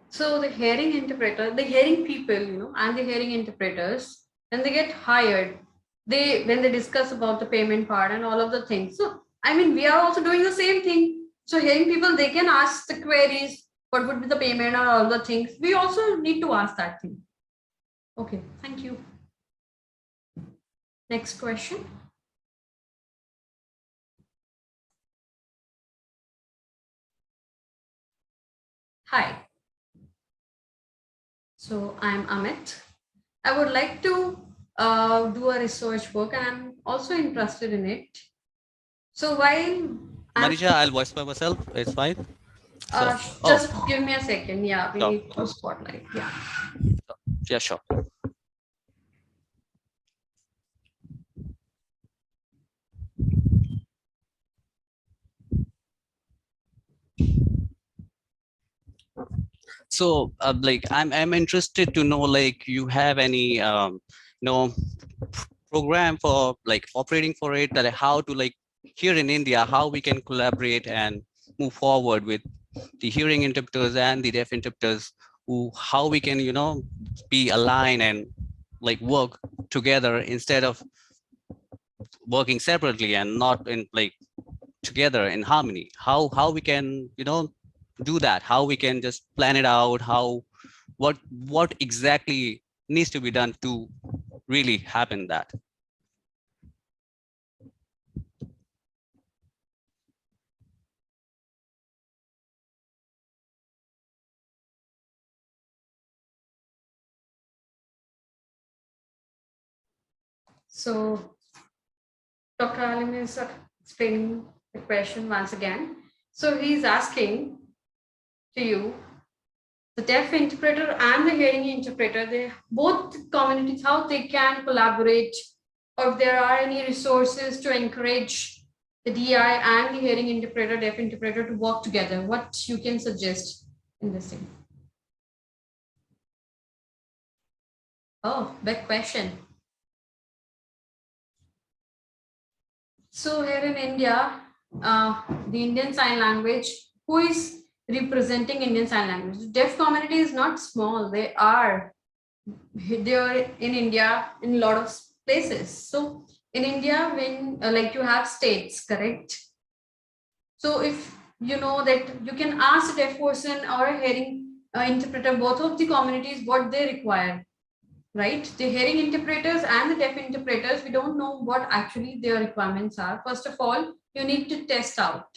Speaker 2: so the hearing interpreter, the hearing people, and the hearing interpreters, when they get hired, when they discuss about the payment part and all of the things. So I mean, we are also doing the same thing. So hearing people, they can ask the queries, what would be the payment or all the things. We also need to ask that thing. Okay, thank you. Next question. Hi. So I'm Amit. I would like to do a research work, and I'm also interested in it. So while I'm
Speaker 3: Manisha, I'll voice by myself. It's fine. So, oh,
Speaker 2: just give me a second. Yeah, we
Speaker 3: sure,
Speaker 2: need to spotlight. Yeah.
Speaker 3: yeah, sure. So, I'm interested to know, like, you have any, you know, program for like operating for it, that how to like here in India, how we can collaborate and move forward with the hearing interpreters and the deaf interpreters, who how we can be aligned and like work together instead of working separately and not in like together in harmony. How we can do that, how we can just plan it out, how what exactly needs to be done to really happen that.
Speaker 2: So Dr. Alim is explaining the question once again. So he's asking to you, the deaf interpreter and the hearing interpreter, they both communities, how they can collaborate, or if there are any resources to encourage the DI and the hearing interpreter, deaf interpreter to work together. What you can suggest in this thing? Oh, big question. So here in India, the Indian Sign Language, who is representing Indian Sign Language? The deaf community is not small. They are in India in a lot of places. So in India, when like you have states, correct? So if you know that you can ask a deaf person or a hearing interpreter, both of the communities, what they require, right? The hearing interpreters and the deaf interpreters, we don't know what actually their requirements are. First of all, you need to test out.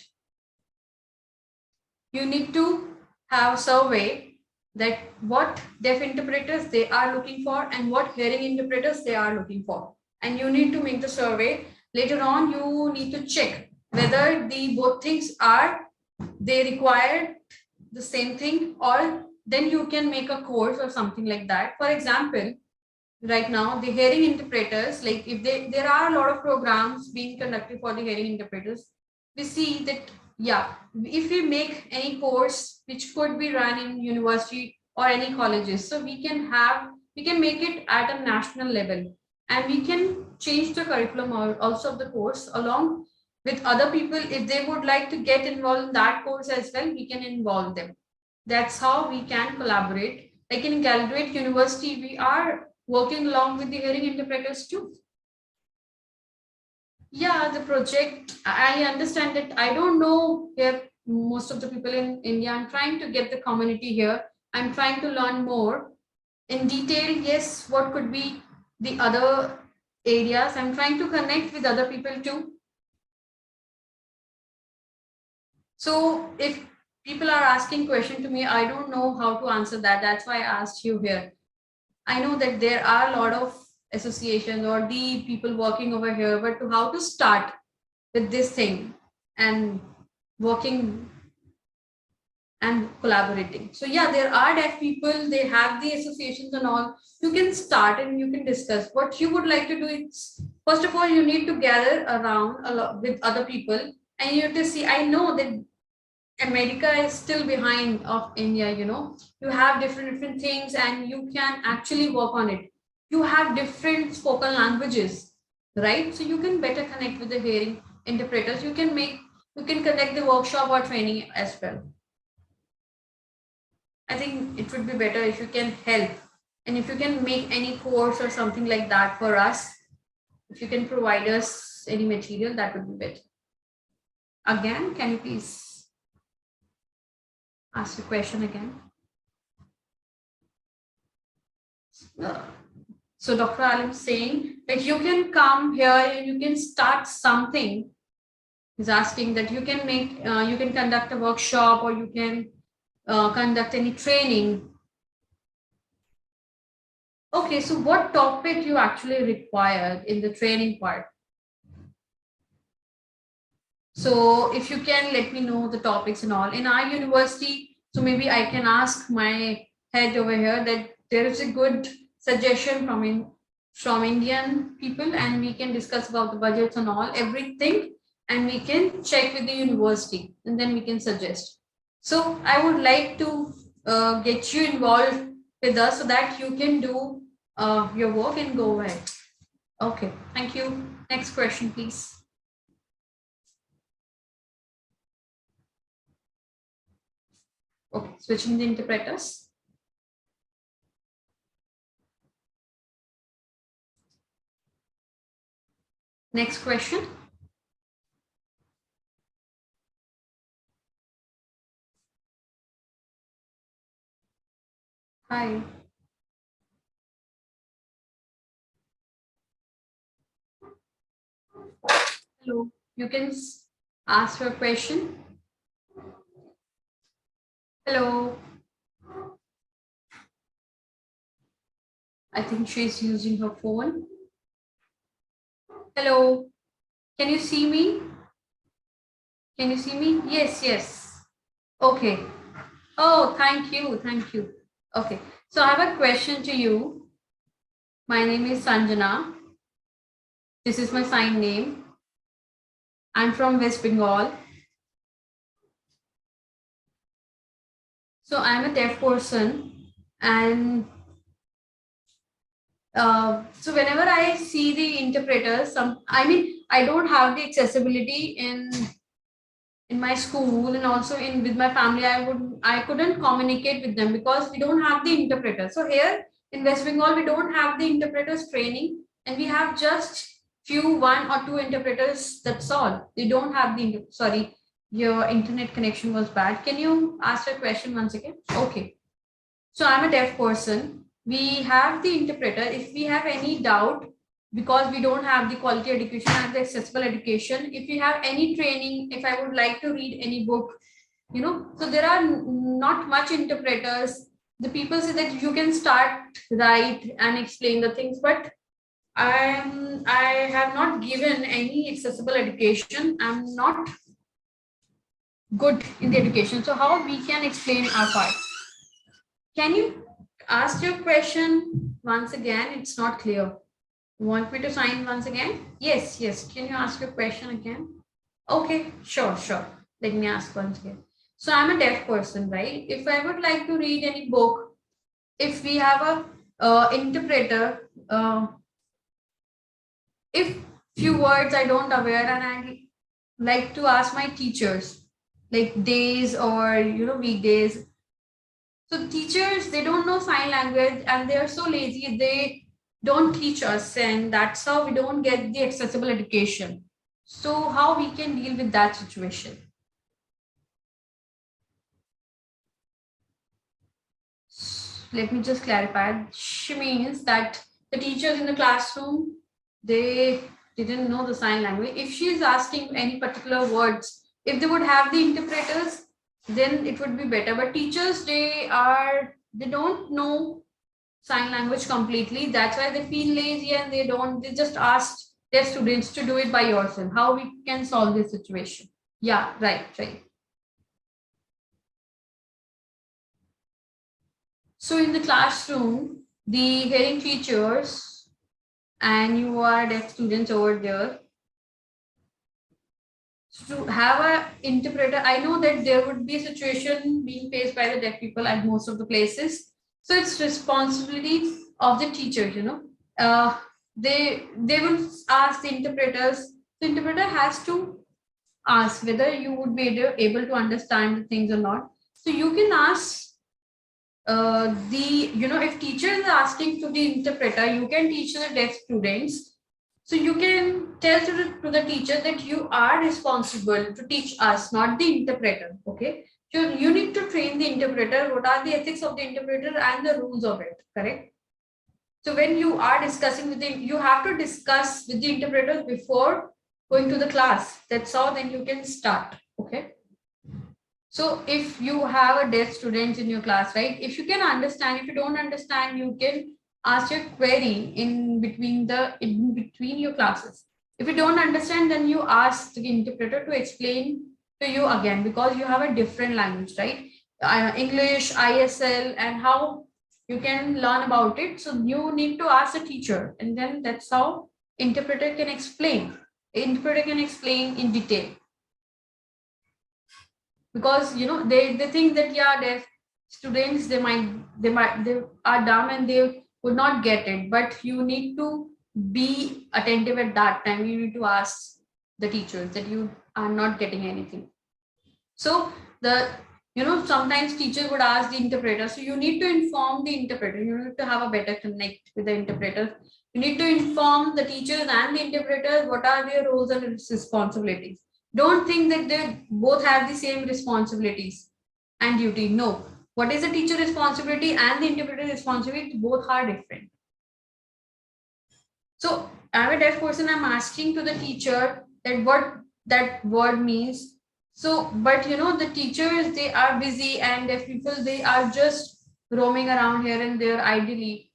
Speaker 2: You need to have a survey that what deaf interpreters they are looking for and what hearing interpreters they are looking for. And you need to make the survey. Later on, you need to check whether the both things are they require the same thing, or then you can make a course or something like that. For example, right now the hearing interpreters, like if there are a lot of programs being conducted for the hearing interpreters, we see that, yeah, if we make any course which could be run in university or any colleges, so we can make it at a national level, and we can change the curriculum also of the course along with other people. If they would like to get involved in that course as well, we can involve them. That's how we can collaborate. Like in Graduate University, we are working along with the hearing interpreters too. Yeah, the project, I understand that. I don't know here most of the people in India. I'm trying to get the community here. I'm trying to learn more in detail. Yes, what could be the other areas? I'm trying to connect with other people too. So if people are asking question to me, I don't know how to answer that. That's why I asked you here. I know that there are a lot of associations or the people working over here, but to how to start with this thing and working and collaborating. So yeah, there are deaf people, they have the associations and all. You can start and you can discuss what you would like to do. It's first of all, you need to gather around a lot with other people, and you have to see. I know that America is still behind of India, you know. You have different things and you can actually work on it. You have different spoken languages, right? So you can better connect with the hearing interpreters. You can conduct the workshop or training as well. I think it would be better if you can help. And if you can make any course or something like that for us, if you can provide us any material, that would be better. Again, can you please ask the question again? Uh, So Dr. Alim saying that you can come here and you can start something. He's asking that you can conduct a workshop or you can conduct any training. Okay, so what topic you actually required in the training part? So if you can let me know the topics and all in our university, so maybe I can ask my head over here that there is a good suggestion from Indian people, and we can discuss about the budgets and all everything, and we can check with the university, and then we can suggest. So I would like to get you involved with us so that you can do your work and go ahead. Okay, thank you. Next question, please. Okay, switching the interpreters. Next question. Hi. Hello. You can ask your question. Hello. I think she's using her phone. Hello. Can you see me? Can you see me? Yes, yes. Okay. Oh, thank you. Thank you. Okay. So I have a question to you. My name is Sanjana. This is my sign name. I'm from West Bengal. So I'm a deaf person, and so whenever I see the interpreters, I don't have the accessibility in my school, and also in with my family. I couldn't communicate with them because we don't have the interpreter. So here in West Bengal, we don't have the interpreters training, and we have just few one or two interpreters. That's all. They don't have the sorry. Your internet connection was bad. Can you ask your question once again? Okay. So I'm a deaf person. We have the interpreter. If we have any doubt, because we don't have the quality education and the accessible education, if we have any training, if I would like to read any book, so there are not much interpreters. The people say that you can start, write, and explain the things, but I have not given any accessible education. I'm not good in the education. So how we can explain our part? Can you ask your question once again? It's not clear. Want me to sign once again? Yes, yes. Can you ask your question again? Okay, sure, sure. Let me ask once again. So I'm a deaf person, right? If I would like to read any book, if we have a interpreter, if few words I don't aware, and I like to ask my teachers, like days or weekdays. So teachers, they don't know sign language and they are so lazy, they don't teach us, and that's how we don't get the accessible education. So how we can deal with that situation? Let me just clarify. She means that the teachers in the classroom, they didn't know the sign language. If she is asking any particular words, if they would have the interpreters, then it would be better. But teachers, they don't know sign language completely. That's why they feel lazy and they just ask their students to do it by yourself. How we can solve this situation? Yeah, right, right. So in the classroom, the hearing teachers and you are deaf students over there, to have a interpreter, I know that there would be a situation being faced by the deaf people at most of the places. So it's responsibility of the teacher, uh, they will ask the interpreters. The interpreter has to ask whether you would be able to understand the things or not. So you can ask if teacher is asking to the interpreter, you can teach the deaf students. So you can tell to the teacher that you are responsible to teach us, not the interpreter. Okay. So you need to train the interpreter. What are the ethics of the interpreter and the rules of it? Correct. So when you are discussing with them, you have to discuss with the interpreters before going to the class. That's how then you can start. Okay. So if you have a deaf student in your class, right? If you can understand, if you don't understand, you can ask your query in between your classes. If you don't understand, then you ask the interpreter to explain to you again, because you have a different language, right? English, ISL, and how you can learn about it. So you need to ask the teacher, and then that's how interpreter can explain. Interpreter can explain in detail, because they think that, yeah, their students, they are dumb and they would not get it, but you need to be attentive at that time. You need to ask the teachers that you are not getting anything. So the sometimes teachers would ask the interpreter, so you need to inform the interpreter. You need to have a better connect with the interpreter. You need to inform the teachers and the interpreters what are their roles and responsibilities. Don't think that they both have the same responsibilities and duty. No, what is the teacher responsibility and the interpreter responsibility? Both are different. So I'm a deaf person, I'm asking to the teacher that what that word means. So, but the teachers, they are busy, and deaf people, they are just roaming around here and there idly.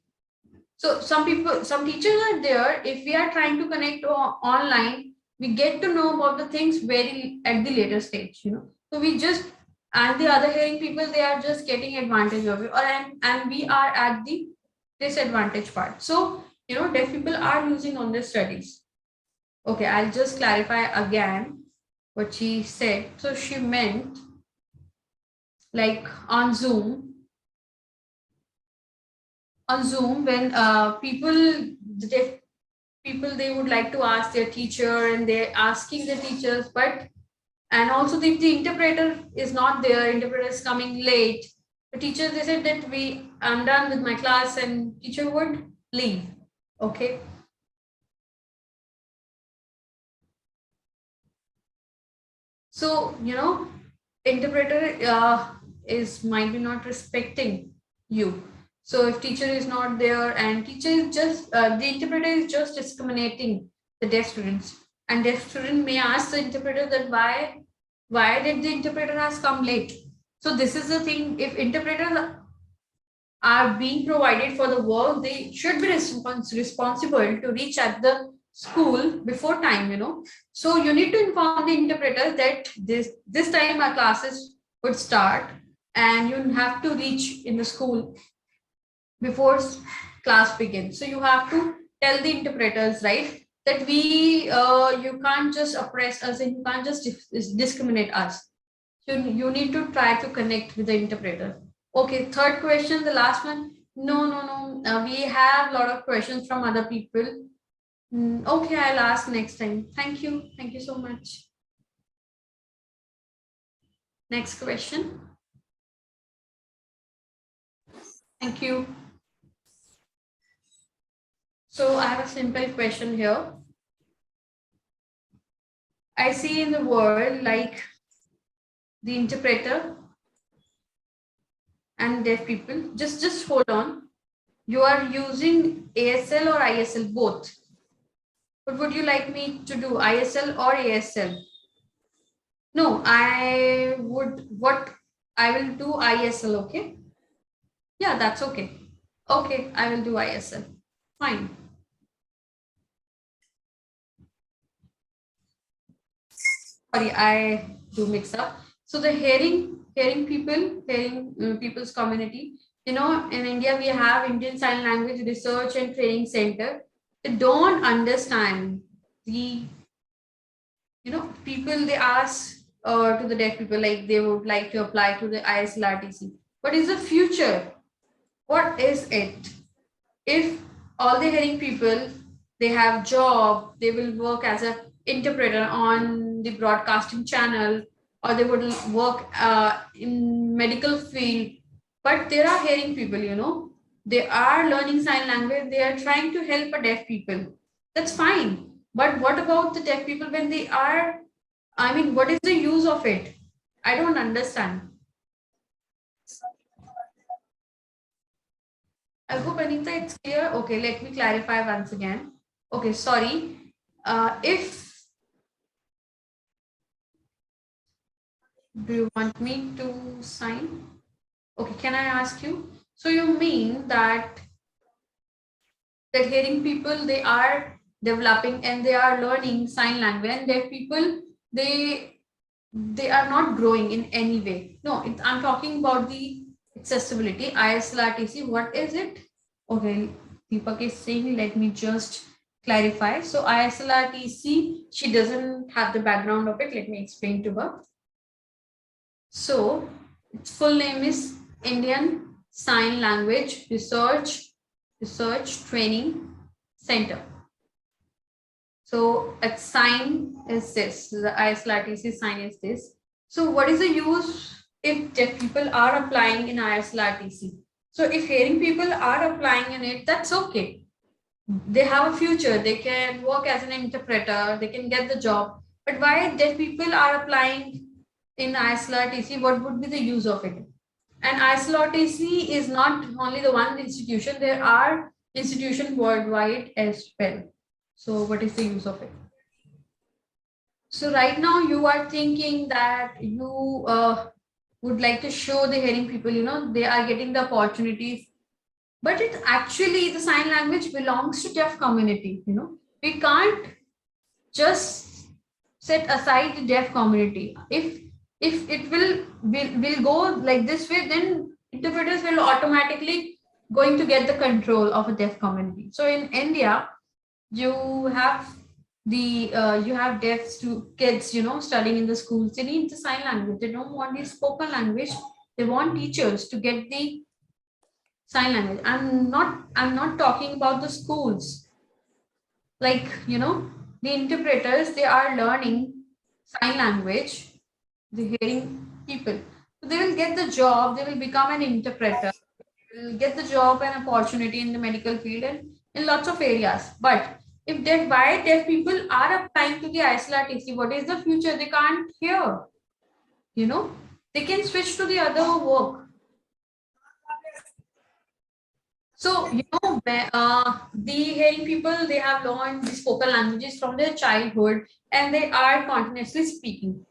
Speaker 2: So some people, some teachers are there. If we are trying to connect online, we get to know about the things very at the later stage. So we just, and the other hearing people, they are just getting advantage of it, or and we are at the disadvantage part. So deaf people are using on their studies. Okay, I'll just clarify again what she said. So she meant, like, on Zoom, when the deaf people, they would like to ask their teacher, and they're asking the teachers, but and also if the interpreter is not there, interpreter is coming late, the teachers, they said that I'm done with my class, and teacher would leave. Okay. So interpreter is might be not respecting you. So if teacher is not there, and teacher is just the interpreter is just discriminating the deaf students, and deaf student may ask the interpreter that why did the interpreter has come late. So this is the thing. If interpreters are being provided for the work, they should be responsible to reach at the school before time. So you need to inform the interpreter that this time our classes would start, and you have to reach in the school before class begins. So you have to tell the interpreters, right, that you can't just oppress us, and you can't just discriminate us. You need to try to connect with the interpreter. Okay, third question, the last one. No, no, no. We have a lot of questions from other people. Okay, I'll ask next time. Thank you. Thank you so much. Next question. Thank you. So I have a simple question here. I see in the world, like, the interpreter and deaf people. Just hold on. You are using ASL or ISL, both. What would you like me to do, ISL or ASL? No, I would, what I will do ISL, okay? Yeah, that's okay. Okay, I will do ISL. Fine. Sorry, I do mix up. So the hearing people's community, in India we have Indian Sign Language Research and Training Center. They don't understand the people, they ask to the deaf people, like, they would like to apply to the ISLRTC. What is the future? What is it? If all the hearing people, they have job, they will work as a interpreter on the broadcasting channel, or they would work in medical field. But there are hearing people, they are learning sign language, they are trying to help a deaf people. That's fine. But what about the deaf people when they are, I mean, what is the use of it? I don't understand. I hope, Anita, it's clear. Okay, let me clarify once again. Okay, sorry. If Do you want me to sign? Okay, can I ask you? So you mean that that hearing people, they are developing and they are learning sign language, and deaf people, they they are not growing in any way. No, I'm talking about the accessibility. ISLRTC, what is it? Okay, Deepak is saying, let me just clarify. So ISLRTC, she doesn't have the background of it. Let me explain to her. So its full name is Indian Sign Language Research Training Center. So a sign is this, the ISLRTC sign is this. So what is the use if deaf people are applying in ISLRTC? So if hearing people are applying in it, that's okay. They have a future, they can work as an interpreter, they can get the job. But why deaf people are applying in ISLRTC? What would be the use of it? And ISLRTC is not only the one institution, there are institutions worldwide as well. So what is the use of it? So right now you are thinking that you would like to show the hearing people, they are getting the opportunities, but it actually, the sign language belongs to deaf community. We can't just set aside the deaf community. If it will go like this way, then interpreters will automatically going to get the control of a deaf community. So in India, you have you have deaf kids, studying in the schools. They need the sign language. They don't want the spoken language. They want teachers to get the sign language. I'm not talking about the schools. Like, the interpreters, they are learning sign language, the hearing people. So they will get the job, they will become an interpreter, they will get the job and opportunity in the medical field and in lots of areas. But if why deaf people are applying to the ISLRTC, what is the future? They can't hear, you know, they can switch to the other work. So, the hearing people, they have learned the spoken languages from their childhood and they are continuously speaking.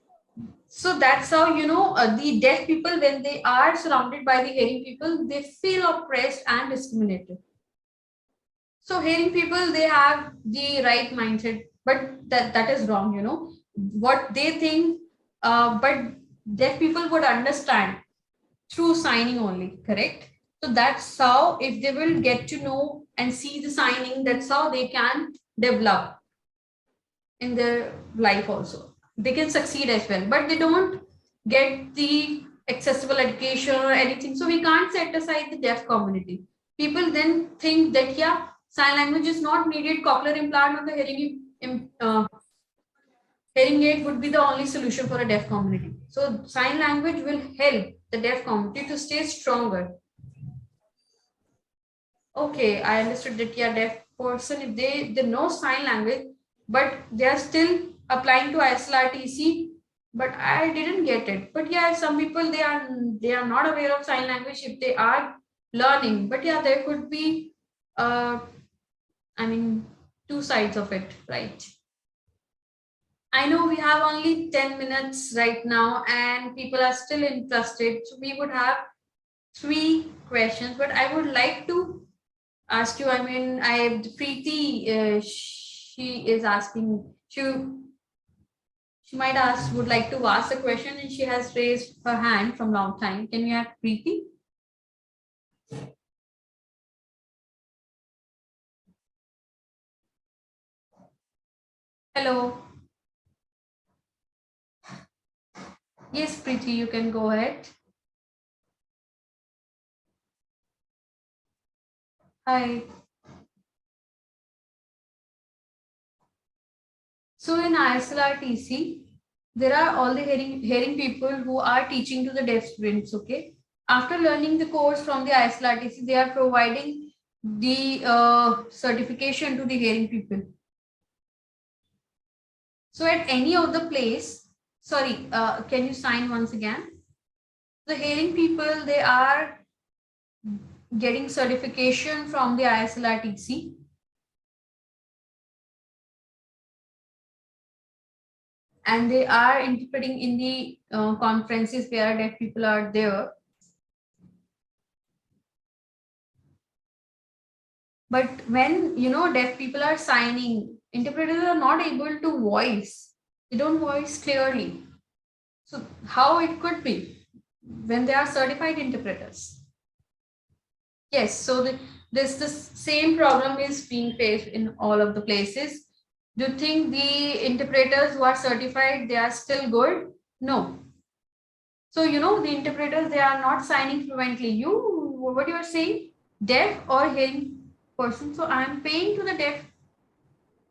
Speaker 2: So that's how, the deaf people, when they are surrounded by the hearing people, they feel oppressed and discriminated. So hearing people, they have the right mindset, but that is wrong, what they think. But deaf people would understand through signing only, correct? So that's how, if they will get to know and see the signing, that's how they can develop in their life also. They can succeed as well, but they don't get the accessible education or anything. So we can't set aside the deaf community. People then think that, yeah, sign language is not needed, cochlear implant or the hearing aid would be the only solution for a deaf community. So sign language will help the deaf community to stay stronger. Okay, I understood that, yeah, deaf person, if they know sign language, but they are still applying to ISLRTC, but I didn't get it. But yeah, some people, they are not aware of sign language if they are learning. But yeah, there could be I mean, two sides of it, right? I know we have only 10 minutes right now and people are still interested. So we would have 3 questions, but I would like to ask you. I mean, Preeti, she is asking, she might ask, would like to ask a question, and she has raised her hand from long time. Can we have Preeti? Hello. Yes, Preeti, you can go ahead. Hi. So in ISLRTC, there are all the hearing people who are teaching to the deaf students. Okay. After learning the course from the ISLRTC, they are providing the certification to the hearing people. So at any of the place, sorry, can you sign once again? The hearing people, they are getting certification from the ISLRTC, and they are interpreting in the conferences where deaf people are there. But when deaf people are signing, interpreters are not able to voice. They don't voice clearly. So how it could be when they are certified interpreters? Yes, so the same problem is being faced in all of the places. Do you think the interpreters who are certified they are still good? No. So the interpreters they are not signing fluently. What you are saying, deaf or hearing person. So I am paying to the deaf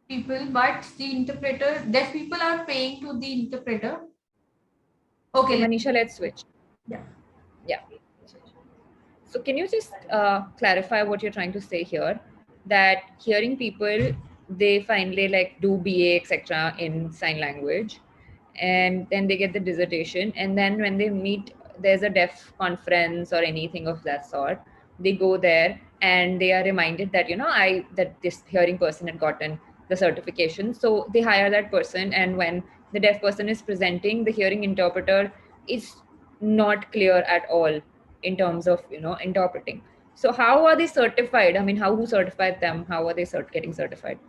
Speaker 2: people, but the interpreter, deaf people are paying to the interpreter.
Speaker 1: Okay,
Speaker 2: Okay,
Speaker 1: Manisha, let's switch.
Speaker 2: yeah.
Speaker 1: Yeah. So can you just clarify what you're trying to say here? That hearing people, they finally like do BA etc. in sign language, and then they get the dissertation, and then when they meet, there's a deaf conference or anything of that sort. They go there and they are reminded that I that this hearing person had gotten the certification, so they hire that person, and when the deaf person is presenting, the hearing interpreter is not clear at all in terms of interpreting. So how are they certified? I mean, how who certified them? How are they getting certified?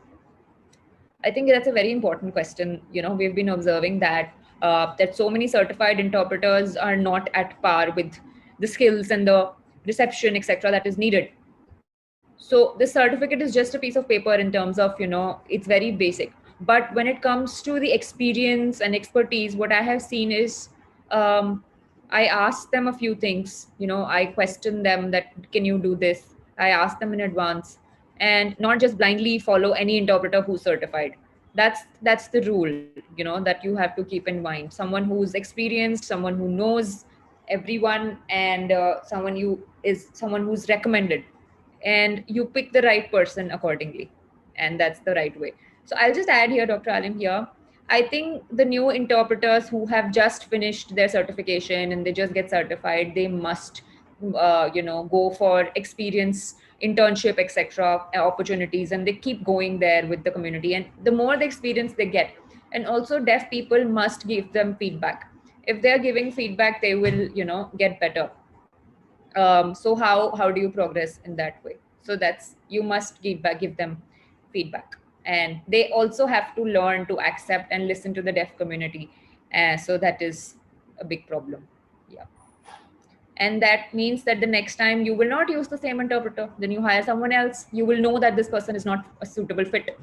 Speaker 1: I think that's a very important question. We've been observing that that so many certified interpreters are not at par with the skills and the reception etc that is needed. So the certificate is just a piece of paper in terms of it's very basic. But when it comes to the experience and expertise, what I have seen is, um, I ask them a few things. I question them that can you do this. I ask them in advance, and not just blindly follow any interpreter who's certified. That's the rule. That you have to keep in mind. Someone who's experienced, someone who knows everyone, and someone who's recommended, and you pick the right person accordingly, and that's the right way. So I'll just add here, Dr. Alim, here. I think the new interpreters who have just finished their certification and they just get certified, they must go for experience, internship etc opportunities, and they keep going there with the community, and the more the experience they get. And also deaf people must give them feedback. If they're giving feedback, they will get better. So how do you progress in that way? So that's, you must give them feedback, and they also have to learn to accept and listen to the deaf community. So that is a big problem. Yeah. And that means that the next time you will not use the same interpreter, then you hire someone else. You will know that this person is not a suitable fit,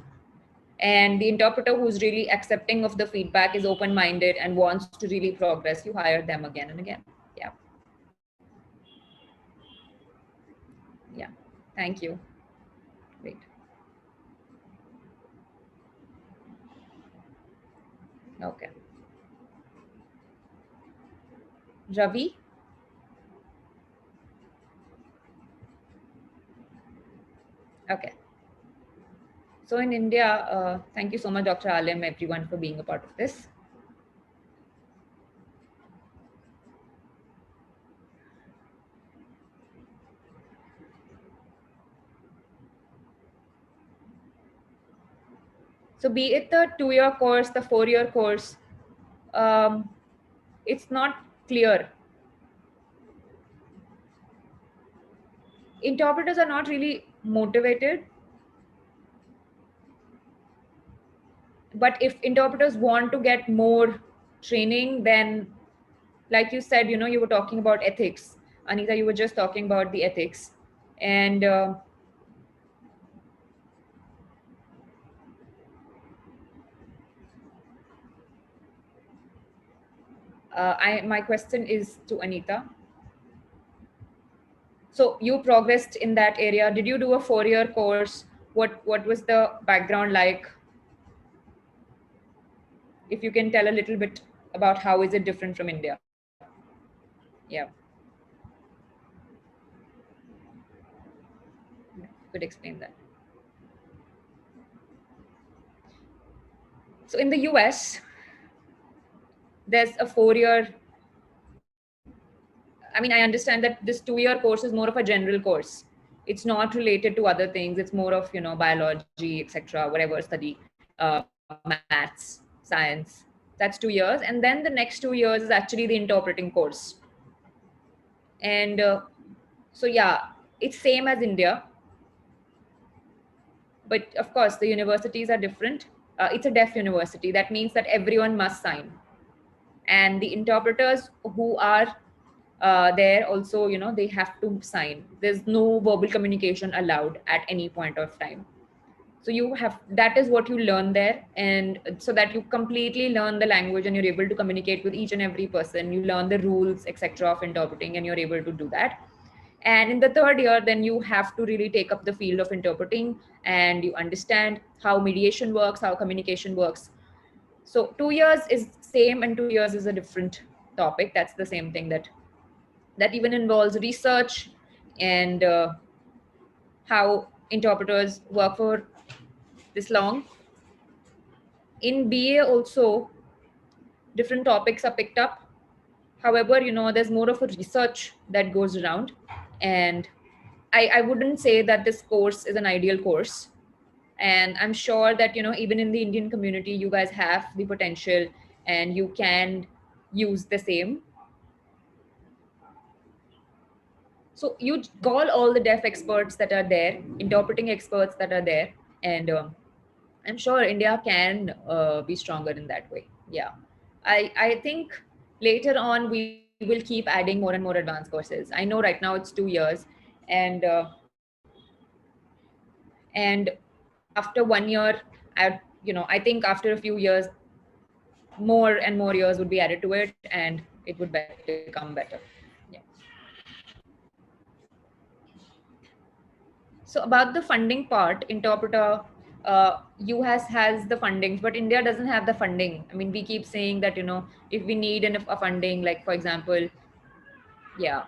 Speaker 1: and the interpreter who's really accepting of the feedback, is open minded and wants to really progress, you hire them again and again. Yeah. Yeah. Thank you. Great. Okay. Ravi. Okay. So in India, thank you so much, Dr. Alim, everyone, for being a part of this. So be it the 2-year course, the 4-year course, um, it's not clear. Interpreters are not really motivated. But if interpreters want to get more training, then, like you said, you were talking about ethics. Anita, you were just talking about the ethics. And my question is to Anita. So you progressed in that area. Did you do a 4-year course? What was the background like? If you can tell a little bit about how is it different from India? Yeah, could explain that. So in the US, there's a 4-year. I mean, I understand that this 2-year course is more of a general course. It's not related to other things. It's more of biology, etc., whatever study, maths, science. That's 2 years, and then the next 2 years is actually the interpreting course. And so yeah, it's same as India. But of course, the universities are different. It's a deaf university. That means that everyone must sign, and the interpreters who are there also, they have to sign. There's no verbal communication allowed at any point of time. So you have, that is what you learn there, and so that you completely learn the language and you're able to communicate with each and every person. You learn the rules, etc., of interpreting, and you're able to do that. And in the third year, then you have to really take up the field of interpreting, and you understand how mediation works, how communication works. So 2 years is same and 2 years is a different topic. That's the same thing, that even involves research, and how interpreters work for this long. In BA also, different topics are picked up. However, there's more of a research that goes around. And I wouldn't say that this course is an ideal course. And I'm sure that, even in the Indian community, you guys have the potential and you can use the same. So you call all the deaf experts that are there, interpreting experts that are there, and I'm sure India can be stronger in that way. Yeah, I think later on we will keep adding more and more advanced courses. I know right now it's 2 years, and and after 1 year, I think after a few years, more and more years would be added to it, and it would become better. Yeah. So about the funding part, interpreter, US has the fundings, but India doesn't have the funding. I mean, we keep saying that, if we need enough funding, like for example, yeah,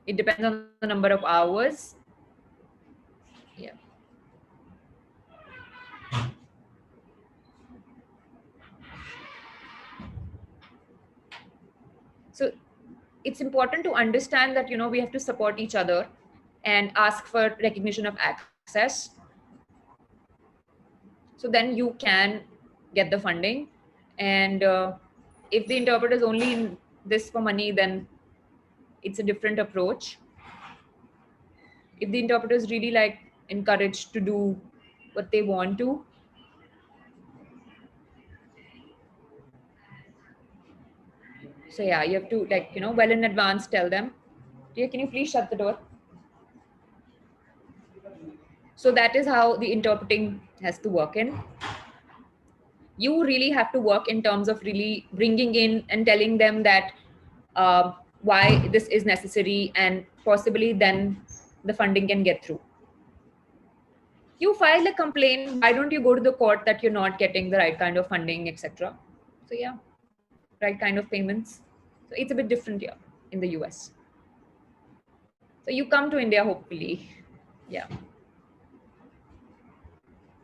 Speaker 1: it depends on the number of hours. Yeah. So it's important to understand that, we have to support each other and ask for recognition of access. So then you can get the funding. And if the interpreter is only in this for money, then it's a different approach. If the interpreter is really like encouraged to do what they want to, so yeah, you have to, like, well in advance tell them, dear, can you please shut the door? So that is how the interpreting has to work in. You really have to work in terms of really bringing in and telling them that why this is necessary, and possibly then the funding can get through. You file a complaint, why don't you go to the court that you're not getting the right kind of funding, etc. So yeah, right kind of payments. So it's a bit different here in the US. So you come to India, hopefully. Yeah.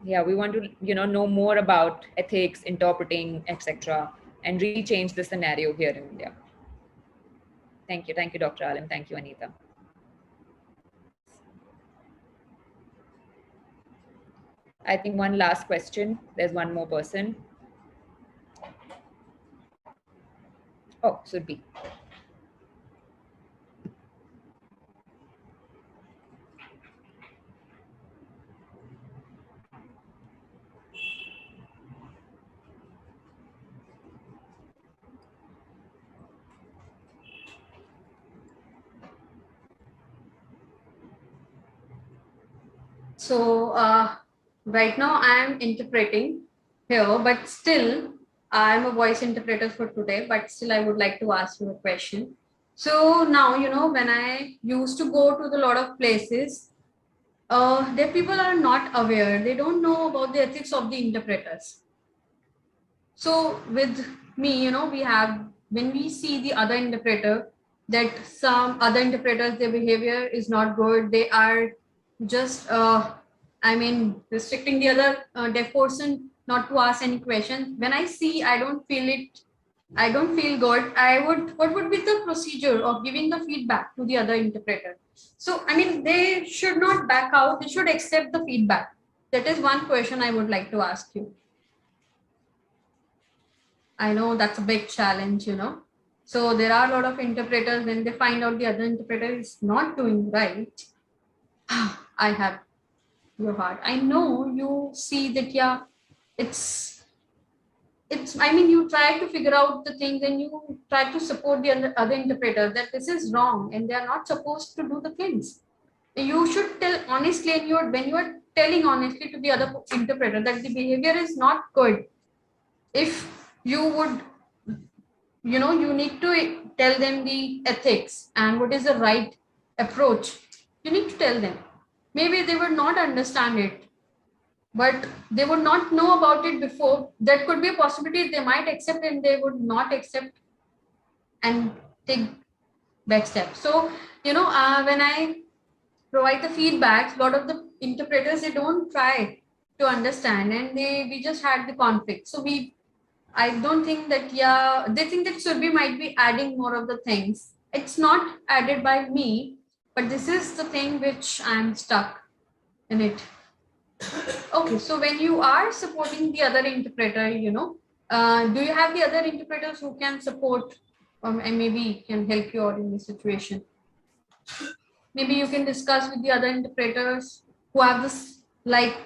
Speaker 1: Yeah, we want to, know more about ethics, interpreting, etc., and really change the scenario here in India. Thank you, Dr. Alim. Thank you, Anita. I think one last question. There's one more person. Oh, should be.
Speaker 2: So right now I'm interpreting here, but still I'm a voice interpreter for today, but still I would like to ask you a question. So now, when I used to go to the lot of places, the people are not aware. They don't know about the ethics of the interpreters. So with me, we have, when we see the other interpreter, that some other interpreters, their behavior is not good. They are just, restricting the other deaf person not to ask any questions. When I see, I don't feel it. I don't feel good. What would be the procedure of giving the feedback to the other interpreter? So, they should not back out. They should accept the feedback. That is one question I would like to ask you. I know that's a big challenge. So there are a lot of interpreters, when they find out the other interpreter is not doing right, I have your heart. I know you see that, yeah, it's I mean, you try to figure out the things and you try to support the other interpreter that this is wrong and they are not supposed to do the things. You should tell honestly, and when you are telling honestly to the other interpreter that the behavior is not good, if you would, you need to tell them the ethics and what is the right approach. You need to tell them. Maybe they would not understand it, but they would not know about it before. That could be a possibility. They might accept and they would not accept and take back steps. So, when I provide the feedbacks, a lot of the interpreters, they don't try to understand and we just had the conflict. So I don't think that, yeah, they think that Surbi might be adding more of the things. It's not added by me, but this is the thing which I'm stuck in it. Okay, so when you are supporting the other interpreter, do you have the other interpreters who can support and maybe can help you out in this situation? Maybe you can discuss with the other interpreters who have this like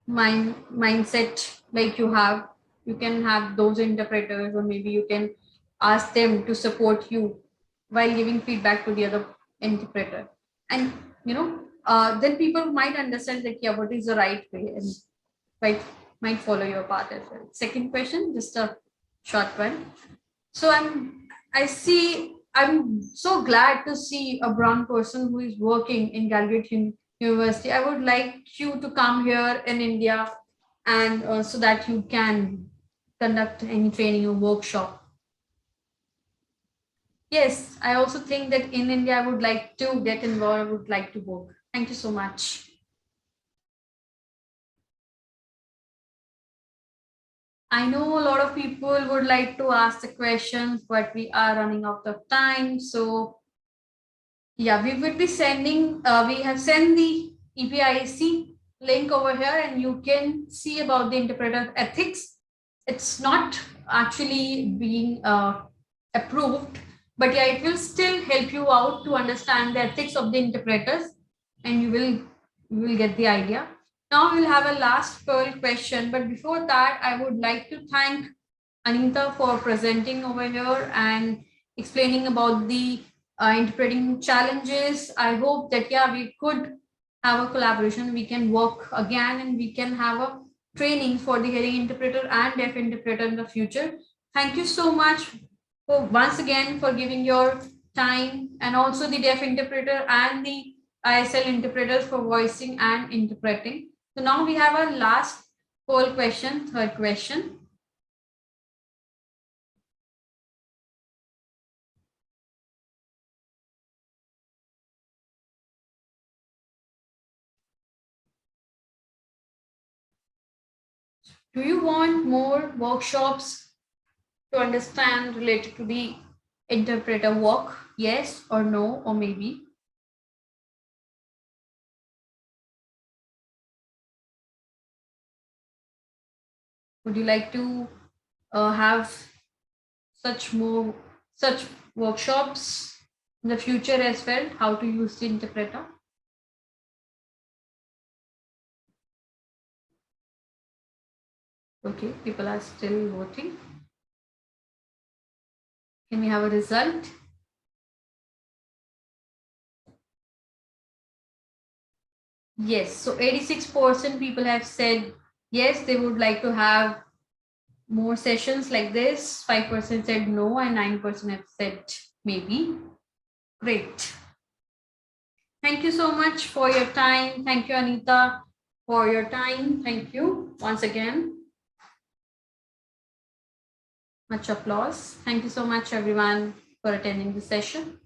Speaker 2: mindset like you have. You can have those interpreters, or maybe you can ask them to support you while giving feedback to the other interpreter. And then people might understand that, yeah, what is the right way, and might follow your path as well. Second question, just a short one. So I'm so glad to see a brown person who is working in Galgate University. I would like you to come here in India, and so that you can conduct any training or workshop. Yes, I also think that in India I would like to get involved. I would like to work. Thank you so much. I know a lot of people would like to ask the questions, but we are running out of time. So yeah, we will be sending, we have sent the EPIC link over here, and you can see about the interpreter ethics. It's not actually being approved, but yeah, it will still help you out to understand the ethics of the interpreters, and you will get the idea. Now we'll have a last pearl question, but before that, I would like to thank Anita for presenting over here and explaining about the interpreting challenges. I hope that, yeah, we could have a collaboration. We can work again and we can have a training for the hearing interpreter and deaf interpreter in the future. Thank you so much for once again for giving your time, and also the deaf interpreter and the ISL interpreters for voicing and interpreting. So now we have our last poll question, third question. Do you want more workshops to understand related to the interpreter work? Yes or no, or maybe? Would you like to have such workshops in the future as well? How to use the interpreter? Okay, people are still voting. Can we have a result? Yes, so 86% people have said yes, they would like to have more sessions like this. 5% said no, and 9% have said maybe. Great. Thank you so much for your time. Thank you, Anita, for your time. Thank you once again. Much applause. Thank you so much, everyone, for attending the session.